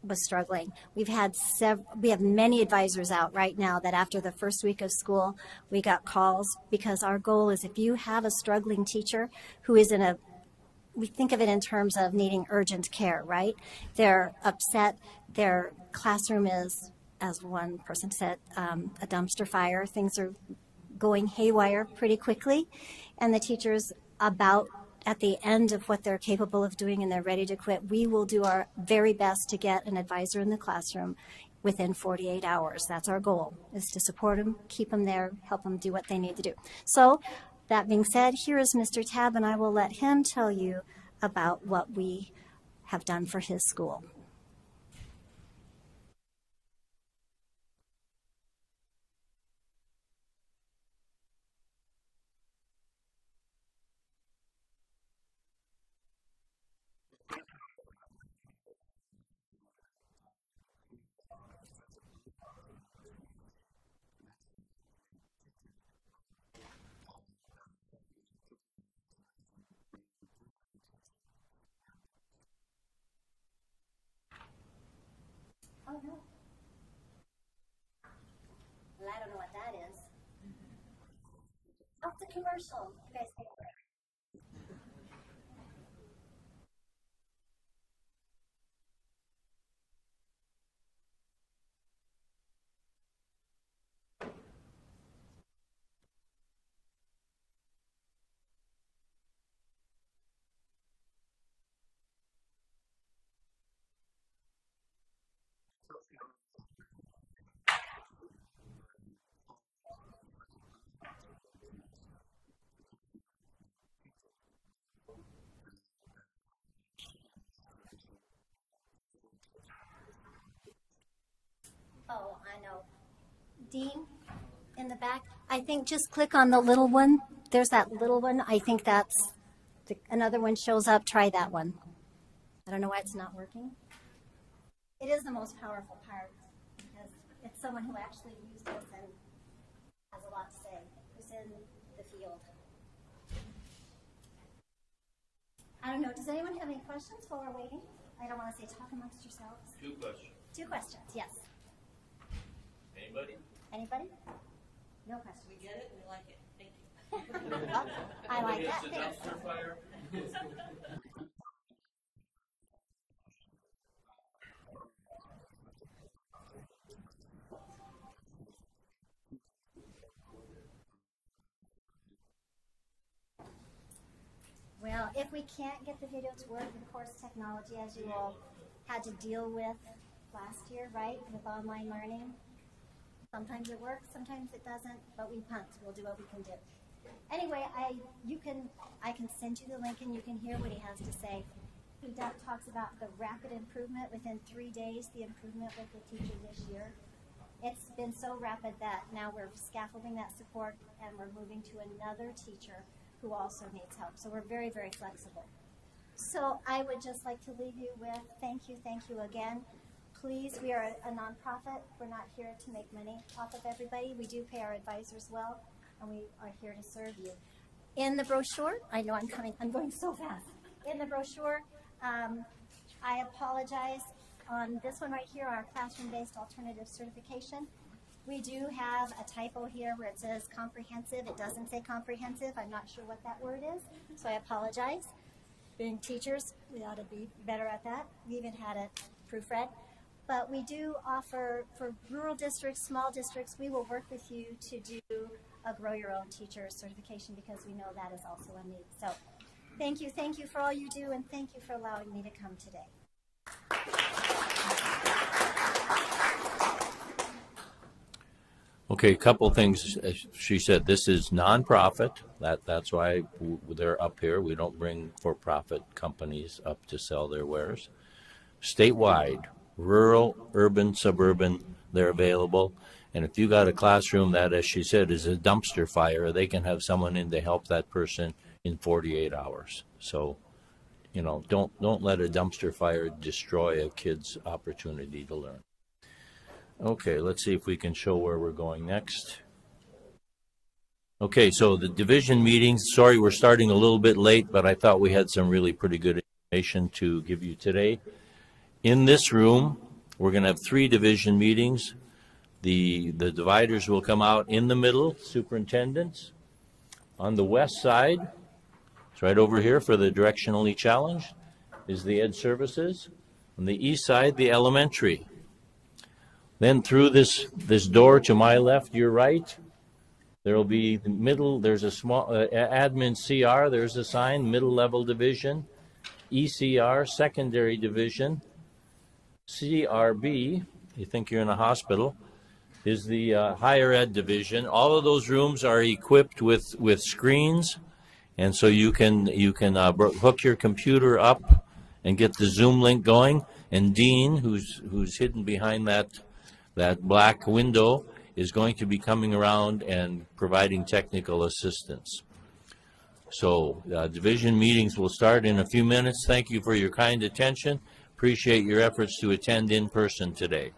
was struggling. We have many advisors out right now that after the first week of school, we got calls, because our goal is if you have a struggling teacher who is we think of it in terms of needing urgent care, right? They're upset, their classroom is, as one person said, a dumpster fire. Things are going haywire pretty quickly, and the teacher's about at the end of what they're capable of doing and they're ready to quit. We will do our very best to get an advisor in the classroom within 48 hours. That's our goal, is to support them, keep them there, help them do what they need to do. So that being said, here is Mr. Tab, and I will let him tell you about what we have done for his school. Oh, no. Well, I don't know what that is. Oh, it's a commercial. You guys pay for it. Oh, I know. Dean, in the back, I think just click on the little one. There's that little one. I think that's, another one shows up. Try that one. I don't know why it's not working. It is the most powerful part because it's someone who actually used this and has a lot to say, who's in the field. I don't know. Does anyone have any questions while we're waiting? I don't want to say talk amongst yourselves. 2 questions. 2 questions, yes. Anybody? Anybody? No questions. We get it, we like it, thank you. I like that. Is the Thanks. dumpster fire? Well, if we can't get the video to work, of course, technology, as you all had to deal with last year, right, with online learning. Sometimes it works, sometimes it doesn't, but we punt. We'll do what we can do. Anyway, I can send you the link and you can hear what he has to say. He talks about the rapid improvement within 3 days, the improvement with the teacher this year. It's been so rapid that now we're scaffolding that support and we're moving to another teacher who also needs help. So we're very, very flexible. So I would just like to leave you with thank you again. Please, we are a nonprofit. We're not here to make money off of everybody. We do pay our advisors well, and we are here to serve you. In the brochure, I know I'm going so fast. In the brochure, I apologize. on this one right here, our classroom-based alternative certification. We do have a typo here where it says comprehensive. It doesn't say comprehensive. I'm not sure what that word is, so I apologize. Being teachers, we ought to be better at that. We even had it proofread. But we do offer, for rural districts, small districts, we will work with you to do a Grow Your Own Teacher certification because we know that is also a need. So thank you for all you do, and thank you for allowing me to come today. Okay, a couple things. As she said, this is nonprofit. That's why they're up here. We don't bring for-profit companies up to sell their wares. Statewide, rural, urban, suburban, they're available. And if you got a classroom that, as she said, is a dumpster fire, they can have someone in to help that person in 48 hours. So, you know, don't let a dumpster fire destroy a kid's opportunity to learn. Okay, let's see if we can show where we're going next. Okay, so the division meetings, sorry we're starting a little bit late, but I thought we had some really pretty good information to give you today. In this room, we're going to have 3 division meetings. The dividers will come out in the middle, superintendents. On the west side, it's right over here for the directionally challenged, is the ed services. On the east side, the elementary. Then through this door to my left, your right, there will be the middle, there's a small admin CR, there's a sign, middle level division, ECR, secondary division, CRB, you think you're in a hospital, is the higher ed division. All of those rooms are equipped with screens, and so you can hook your computer up and get the Zoom link going. And Dean, who's hidden behind that black window, is going to be coming around and providing technical assistance. So division meetings will start in a few minutes. Thank you for your kind attention. Appreciate your efforts to attend in person today.